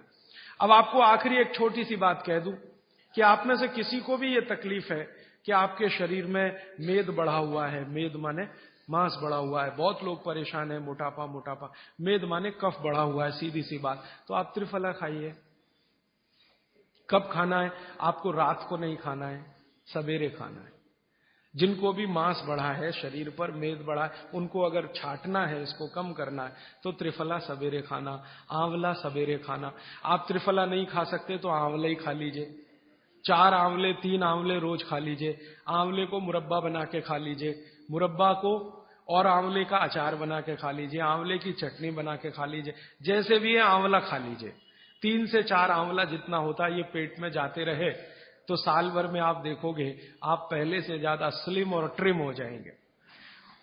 अब आपको आखिरी एक छोटी सी बात कह दूं कि आप में से किसी को भी ये तकलीफ है कि आपके शरीर में मेद बढ़ा हुआ है, मेद माने मांस बढ़ा हुआ है, बहुत लोग परेशान है, मोटापा, मेद माने कफ बढ़ा हुआ है, सीधी सी बात, तो आप त्रिफला खाइए। कब खाना है? आपको रात को नहीं खाना है, सवेरे खाना है। जिनको भी मांस बढ़ा है शरीर पर, मेद बढ़ा है, उनको अगर छाटना है, इसको कम करना है, तो त्रिफला सवेरे खाना, आंवला सवेरे खाना। आप त्रिफला नहीं खा सकते तो आंवला ही खा लीजिए, 4 आंवले 3 आंवले रोज खा लीजिए। आंवले को मुरब्बा बना के खा लीजिए, मुरब्बा को और आंवले का अचार बना के खा लीजिए, आंवले की चटनी बना के खा लीजिए, जैसे भी है आंवला खा लीजिए। 3 से 4 आंवला जितना होता है ये पेट में जाते रहे तो साल भर में आप देखोगे आप पहले से ज्यादा स्लिम और ट्रिम हो जाएंगे।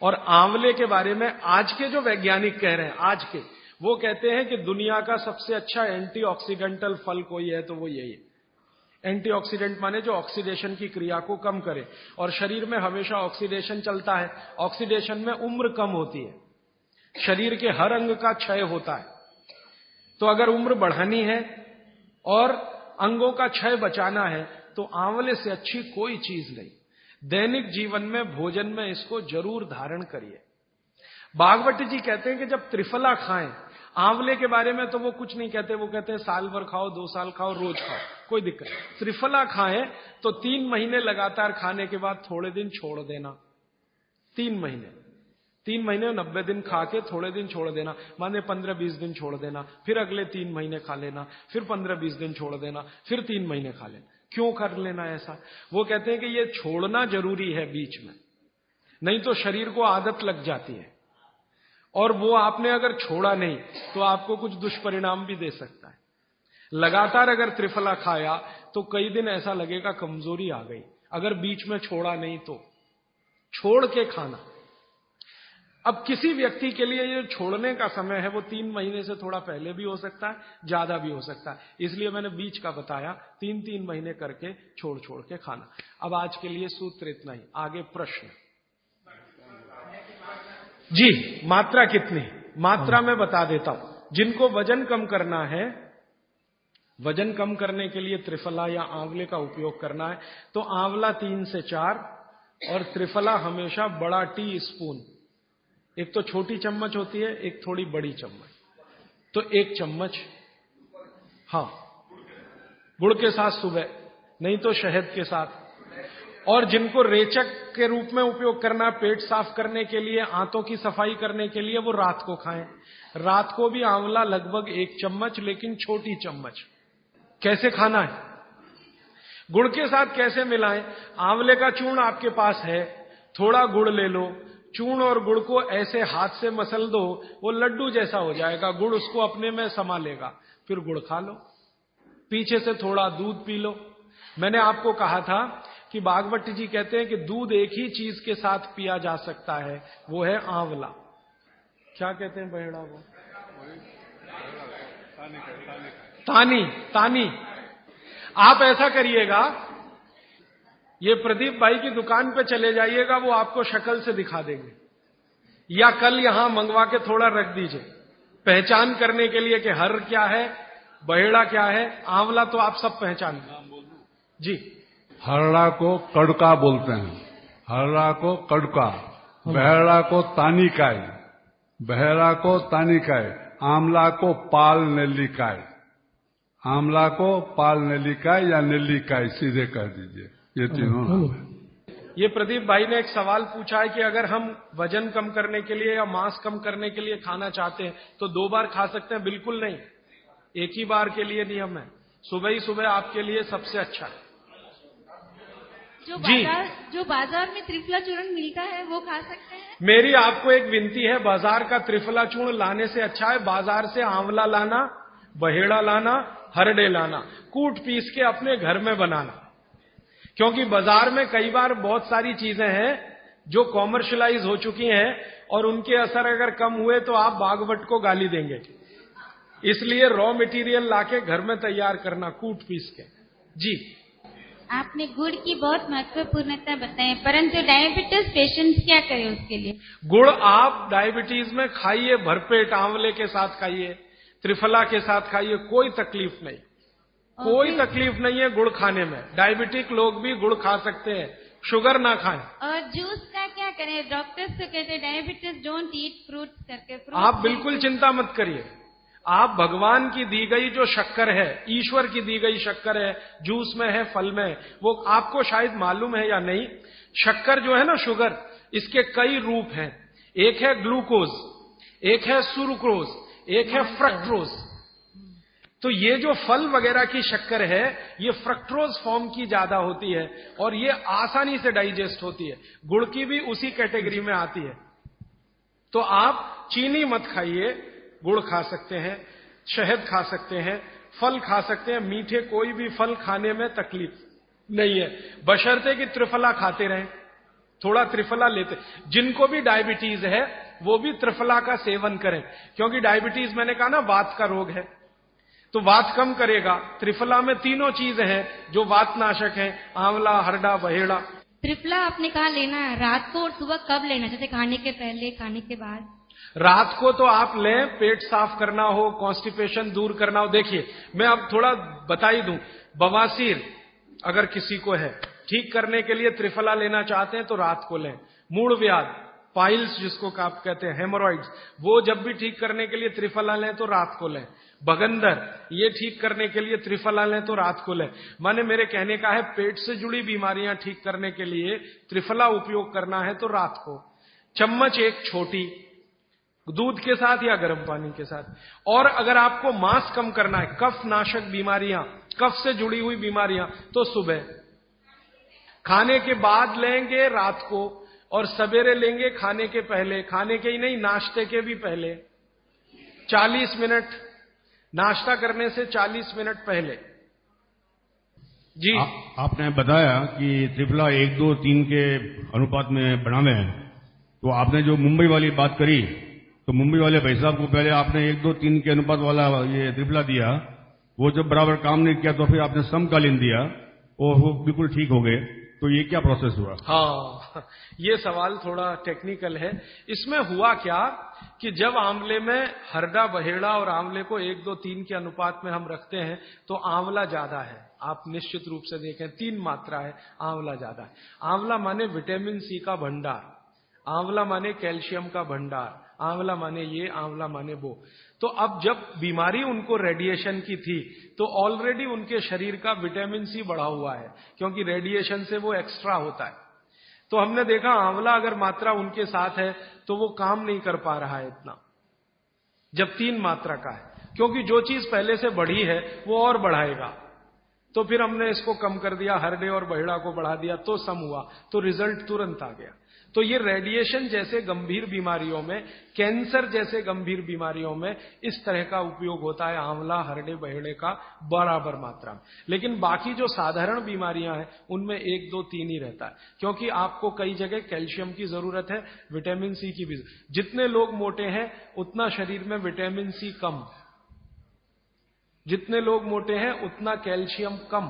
और आंवले के बारे में आज के जो वैज्ञानिक कह रहे हैं, आज के, वो कहते हैं कि दुनिया का सबसे अच्छा एंटीऑक्सीडेंटल फल कोई है तो वो यही है। एंटीऑक्सीडेंट माने जो ऑक्सीडेशन की क्रिया को कम करे, और शरीर में हमेशा ऑक्सीडेशन चलता है। ऑक्सीडेशन में उम्र कम होती है, शरीर के हर अंग का क्षय होता है। तो अगर उम्र बढ़ानी है और अंगों का क्षय बचाना है तो आंवले से अच्छी कोई चीज नहीं। दैनिक जीवन में, भोजन में इसको जरूर धारण करिए। भागवत जी कहते हैं कि जब त्रिफला खाएं, आंवले के बारे में तो वो कुछ नहीं कहते, वो कहते हैं साल भर खाओ, 2 साल खाओ, रोज खाओ, कोई दिक्कत नहीं। त्रिफला खाएं तो 3 महीने लगातार खाने के बाद थोड़े दिन छोड़ देना। 3 महीने 90 दिन खा के थोड़े दिन छोड़ देना, माने 15-20 दिन छोड़ देना, फिर अगले 3 महीने खा लेना, फिर 15-20 दिन छोड़ देना, फिर 3 महीने खा लेना। क्यों कर लेना ऐसा? वो कहते हैं कि ये छोड़ना जरूरी है बीच में, नहीं तो शरीर को आदत लग जाती है, और वो आपने अगर छोड़ा नहीं तो आपको कुछ दुष्परिणाम भी दे सकता है। लगातार अगर त्रिफला खाया तो कई दिन ऐसा लगेगा कमजोरी आ गई, अगर बीच में छोड़ा नहीं तो। छोड़ के खाना। अब किसी व्यक्ति के लिए ये छोड़ने का समय है वो 3 महीने से थोड़ा पहले भी हो सकता है, ज्यादा भी हो सकता है, इसलिए मैंने बीच का बताया। 3-3 महीने करके छोड़ के खाना। अब आज के लिए सूत्र इतना ही, आगे प्रश्न। जी, मात्रा कितनी? मात्रा में बता देता हूं। जिनको वजन कम करना है, वजन कम करने के लिए त्रिफला या आंवले का उपयोग करना है, तो आंवला 3 से 4 और त्रिफला हमेशा बड़ा टी स्पून, एक तो छोटी चम्मच होती है, एक थोड़ी बड़ी चम्मच, तो 1 चम्मच। हाँ, गुड़ के साथ सुबह, नहीं तो शहद के साथ। और जिनको रेचक के रूप में उपयोग करना है, पेट साफ करने के लिए, आंतों की सफाई करने के लिए, वो रात को खाएं। रात को भी आंवला लगभग 1 चम्मच, लेकिन छोटी चम्मच। कैसे खाना है, गुड़ के साथ कैसे मिलाएं? आंवले का चूर्ण आपके पास है, थोड़ा गुड़ ले लो, चूर्ण और गुड़ को ऐसे हाथ से मसल दो, वो लड्डू जैसा हो जाएगा, गुड़ उसको अपने में समा लेगा, फिर गुड़ खा लो। पीछे से थोड़ा दूध पी लो। मैंने आपको कहा था कि भागवत जी कहते हैं कि दूध एक ही चीज के साथ पिया जा सकता है, वो है आंवला। क्या कहते हैं बहेड़ा वो? तानी। तानी। आप ऐसा करिएगा, ये प्रदीप भाई की दुकान पे चले जाइएगा, वो आपको शक्ल से दिखा देंगे, या कल यहां मंगवा के थोड़ा रख दीजिए, पहचान करने के लिए कि हर क्या है, बहेड़ा क्या है, आंवला तो आप सब पहचान जी। हरड़ा को कड़का बोलते हैं, हरड़ा को कड़का, बहेड़ा को तानिकाय, बहेड़ा को तानिकाय, आंवला को पाल नेल्लिकाय, आंवला को पाल नेल्लिकाय या नेल्लिकाय सीधे कह दीजिए, ये तीनों नाम है। ये प्रदीप भाई ने एक सवाल पूछा है कि अगर हम वजन कम करने के लिए या मांस कम करने के लिए खाना चाहते हैं तो 2 बार खा सकते हैं? बिल्कुल नहीं, एक ही बार के लिए नियम है। सुबह ही सुबह आपके लिए सबसे अच्छा है। जो बाजार में त्रिफला चूर्ण मिलता है वो खा सकते हैं? मेरी आपको एक विनती है, बाजार का त्रिफला चूर्ण लाने से अच्छा है बाजार से आंवला लाना, बहेड़ा लाना, हरड़े लाना, कूट पीस के अपने घर में बनाना। क्योंकि बाजार में कई बार बहुत सारी चीजें हैं जो कॉमर्शलाइज हो चुकी हैं और उनके असर अगर कम हुए तो आप भागवत को गाली देंगे। इसलिए रॉ मटेरियल लाके घर में तैयार करना, कूट पीस के। जी, आपने गुड़ की बहुत महत्वपूर्णता बताई, परंतु डायबिटीज पेशेंट्स क्या करें उसके लिए? गुड़ आप डायबिटीज में खाइए, भरपेट आंवले के साथ खाइए, त्रिफला के साथ खाइए, कोई तकलीफ नहीं, कोई तकलीफ नहीं है गुड़ खाने में। डायबिटिक लोग भी गुड़ खा सकते हैं, शुगर ना खाएं। और जूस का क्या करें? डॉक्टर्स तो कहते हैं डायबिटीज डोंट ईट फ्रूट्स करके। आप बिल्कुल चिंता मत करिए, आप भगवान की दी गई जो शक्कर है, ईश्वर की दी गई शक्कर है, जूस में है, फल में है, वो आपको शायद मालूम है या नहीं। शक्कर जो है ना, शुगर, इसके कई रूप हैं। एक है ग्लूकोज, एक है सुक्रोज, एक है फ्रक्टोज। तो ये जो फल वगैरह की शक्कर है, ये फ्रक्टोज फॉर्म की ज्यादा होती है और ये आसानी से डाइजेस्ट होती है। गुड़ की भी उसी कैटेगरी में आती है। तो आप चीनी मत खाइए, गुड़ खा सकते हैं, शहद खा सकते हैं, फल खा सकते हैं। मीठे कोई भी फल खाने में तकलीफ नहीं है, बशर्ते कि त्रिफला खाते रहें, थोड़ा त्रिफला लेते। जिनको भी डायबिटीज है वो भी त्रिफला का सेवन करें, क्योंकि डायबिटीज मैंने कहा ना वात का रोग है, तो वात कम करेगा। त्रिफला में तीनों चीज हैं जो वातनाशक हैं, आंवला, हरड़ा, बहेड़ा। त्रिफला आपने कहा लेना है रात को और सुबह कब लेना, जैसे खाने के पहले, खाने के बाद? रात को तो आप लें, पेट साफ करना हो, कॉन्स्टिपेशन दूर करना हो। देखिए, मैं अब थोड़ा बता ही दूं, बवासीर अगर किसी को है, ठीक करने के लिए त्रिफला लेना चाहते हैं तो रात को लें। मूढ़ व्याध, पाइल्स जिसको आप कहते हैं, हेमोरॉइड्स, वो जब भी ठीक करने के लिए त्रिफला लें तो रात को लें। बगंदर, ये ठीक करने के लिए त्रिफला लें तो रात को लें। माने मेरे कहने का है, पेट से जुड़ी बीमारियां ठीक करने के लिए त्रिफला उपयोग करना है तो रात को। चम्मच एक छोटी, दूध के साथ या गर्म पानी के साथ। और अगर आपको मांस कम करना है, कफ नाशक बीमारियां, कफ से जुड़ी हुई बीमारियां, तो सुबह खाने के बाद लेंगे, रात को, और सवेरे लेंगे खाने के पहले। खाने के ही नहीं, नाश्ते के भी पहले 40 मिनट, नाश्ता करने से 40 मिनट पहले। जी, आपने बताया कि त्रिफला 1, 2, 3 के अनुपात में बनावे हैं, तो आपने जो मुंबई वाली बात करी, तो मुंबई वाले भाई साहब को पहले आपने 1, 2, 3 के अनुपात वाला ये त्रिफला दिया, वो जब बराबर काम नहीं किया तो फिर आपने समकालीन दिया और वो बिल्कुल ठीक हो गए। तो ये क्या प्रोसेस हुआ? हाँ, ये सवाल थोड़ा टेक्निकल है। इसमें हुआ क्या कि जब आंवले में हरड़ा बहेड़ा और आंवले को 1, 2, 3 के अनुपात में हम रखते हैं तो आंवला ज्यादा है। आप निश्चित रूप से देखें 3 मात्रा है, आंवला ज्यादा है। आंवला माने विटामिन सी का भंडार, आंवला माने कैल्शियम का भंडार, आंवला माने ये, आंवला माने वो। तो अब जब बीमारी उनको रेडिएशन की थी तो ऑलरेडी उनके शरीर का विटामिन सी बढ़ा हुआ है, क्योंकि रेडिएशन से वो एक्स्ट्रा होता है। तो हमने देखा आंवला अगर मात्रा उनके साथ है तो वो काम नहीं कर पा रहा है इतना, जब 3 मात्रा का है, क्योंकि जो चीज पहले से बढ़ी है वो और बढ़ाएगा। तो फिर हमने इसको कम कर दिया, हरडे और बहेड़ा को बढ़ा दिया, तो सम हुआ, तो रिजल्ट तुरंत आ गया। तो ये रेडिएशन जैसे गंभीर बीमारियों में, कैंसर जैसे गंभीर बीमारियों में इस तरह का उपयोग होता है आंवला, हरडे बहेड़े का बराबर मात्रा में। लेकिन बाकी जो साधारण बीमारियां हैं उनमें 1, 2, 3 ही रहता है, क्योंकि आपको कई जगह कैल्शियम की जरूरत है, विटामिन सी की भी। जितने लोग मोटे हैं उतना शरीर में विटामिन सी कम, जितने लोग मोटे हैं उतना कैल्शियम कम।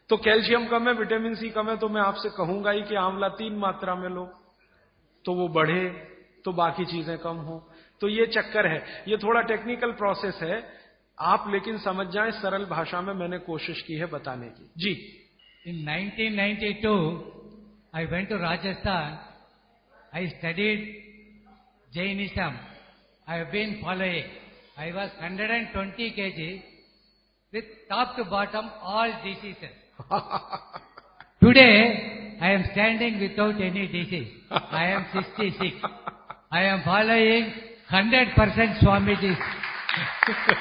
तो कैल्शियम कम है, विटामिन सी कम है, तो मैं आपसे कहूंगा ही कि आंवला 3 मात्रा में लो तो वो बढ़े, तो बाकी चीजें कम हो। तो ये चक्कर है, ये थोड़ा टेक्निकल प्रोसेस है, आप लेकिन समझ जाएं, सरल भाषा में मैंने कोशिश की है बताने की। जी। In 1992, I went to Rajasthan. I studied Jainism. I have been following. I was 120 kg with top to bottom all diseases. Today, I am standing without any disease. I am 66. I am following 100% Swamiji's.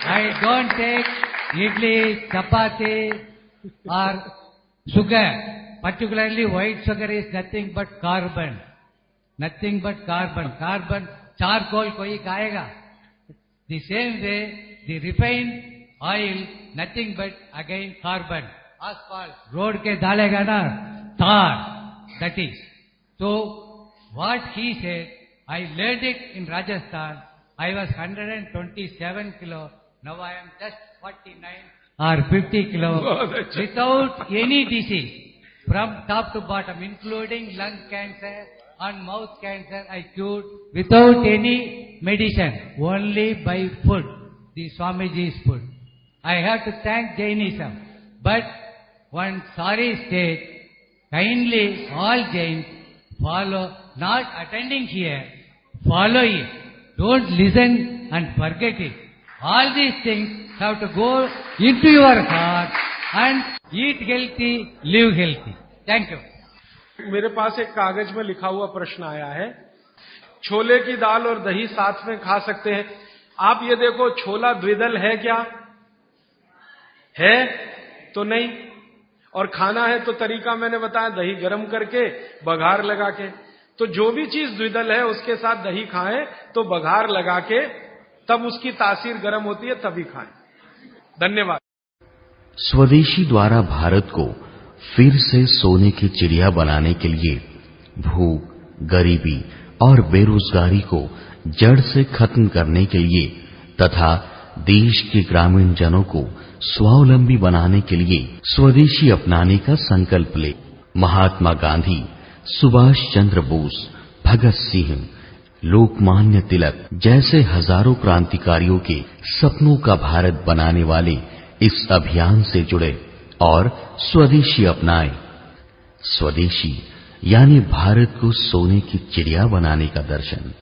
I don't take idli, chapati or sugar. Particularly white sugar is nothing but carbon. Nothing but carbon. Carbon, charcoal koi खाएगा. The same way, the refined oil, nothing but again carbon. Asphalt, road के डालेगा ना, tar, that is. So, what he said, I learned it in Rajasthan. I was 127 kilo. Now I am just 49 or 50 kilo without any disease from top to bottom, including lung cancer and mouth cancer. I cured without any medicine, only by food, the Swamiji's food. I have to thank Jainism. But one sorry state, kindly all Jains follow, not attending here, follow it. Don't listen and forget it. All these things have to go into your heart and eat healthy, live healthy. Thank you. मेरे पास एक कागज में लिखा हुआ प्रश्न आया है, छोले की दाल और दही साथ में खा सकते हैं? आप ये देखो, छोला द्विदल है क्या? है तो नहीं। और खाना है तो तरीका मैंने बताया, दही गर्म करके बघार लगा के। तो जो भी चीज द्विदल है उसके साथ दही खाएं तो बघार लगा के, तब उसकी तासीर गर्म होती है, तभी खाएं। धन्यवाद। स्वदेशी द्वारा भारत को फिर से सोने की चिड़िया बनाने के लिए भूख, गरीबी और बेरोजगारी को जड़ से खत्म करने के लिए तथा देश के ग्रामीण जनों को स्वावलंबी बनाने के लिए स्वदेशी अपनाने का संकल्प ले। महात्मा गांधी, सुभाष चंद्र बोस, भगत सिंह, लोकमान्य तिलक जैसे हजारों क्रांतिकारियों के सपनों का भारत बनाने वाले इस अभियान से जुड़े और स्वदेशी अपनाएं। स्वदेशी यानी भारत को सोने की चिड़िया बनाने का दर्शन।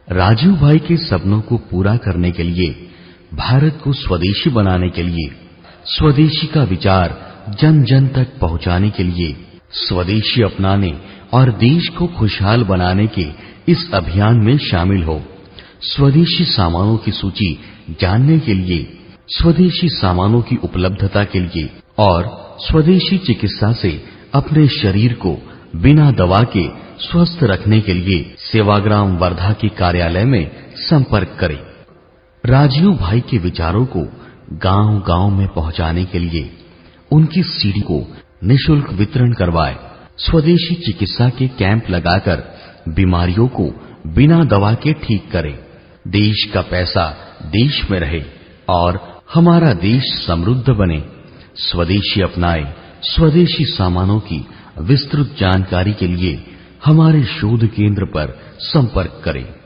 राजीव भाई के सपनों को पूरा करने के लिए, भारत को स्वदेशी बनाने के लिए, स्वदेशी का विचार जन जन तक पहुंचाने के लिए, स्वदेशी अपनाने और देश को खुशहाल बनाने के इस अभियान में शामिल हो। स्वदेशी सामानों की सूची जानने के लिए, स्वदेशी सामानों की उपलब्धता के लिए और स्वदेशी चिकित्सा से अपने शरीर को बिना दवा के स्वस्थ रखने के लिए सेवाग्राम वर्धा के कार्यालय में संपर्क करें। राजीव भाई के विचारों को गांव-गांव में पहुंचाने के लिए उनकी सीडी को निशुल्क वितरण करवाएं। स्वदेशी चिकित्सा के कैंप लगाकर बीमारियों को बिना दवा के ठीक करें। देश का पैसा देश में रहे और हमारा देश समृद्ध बने। स्वदेशी अपनाएं, स्वदेशी सामानों की विस्तृत जानकारी के लिए हमारे शोध केंद्र पर संपर्क करें।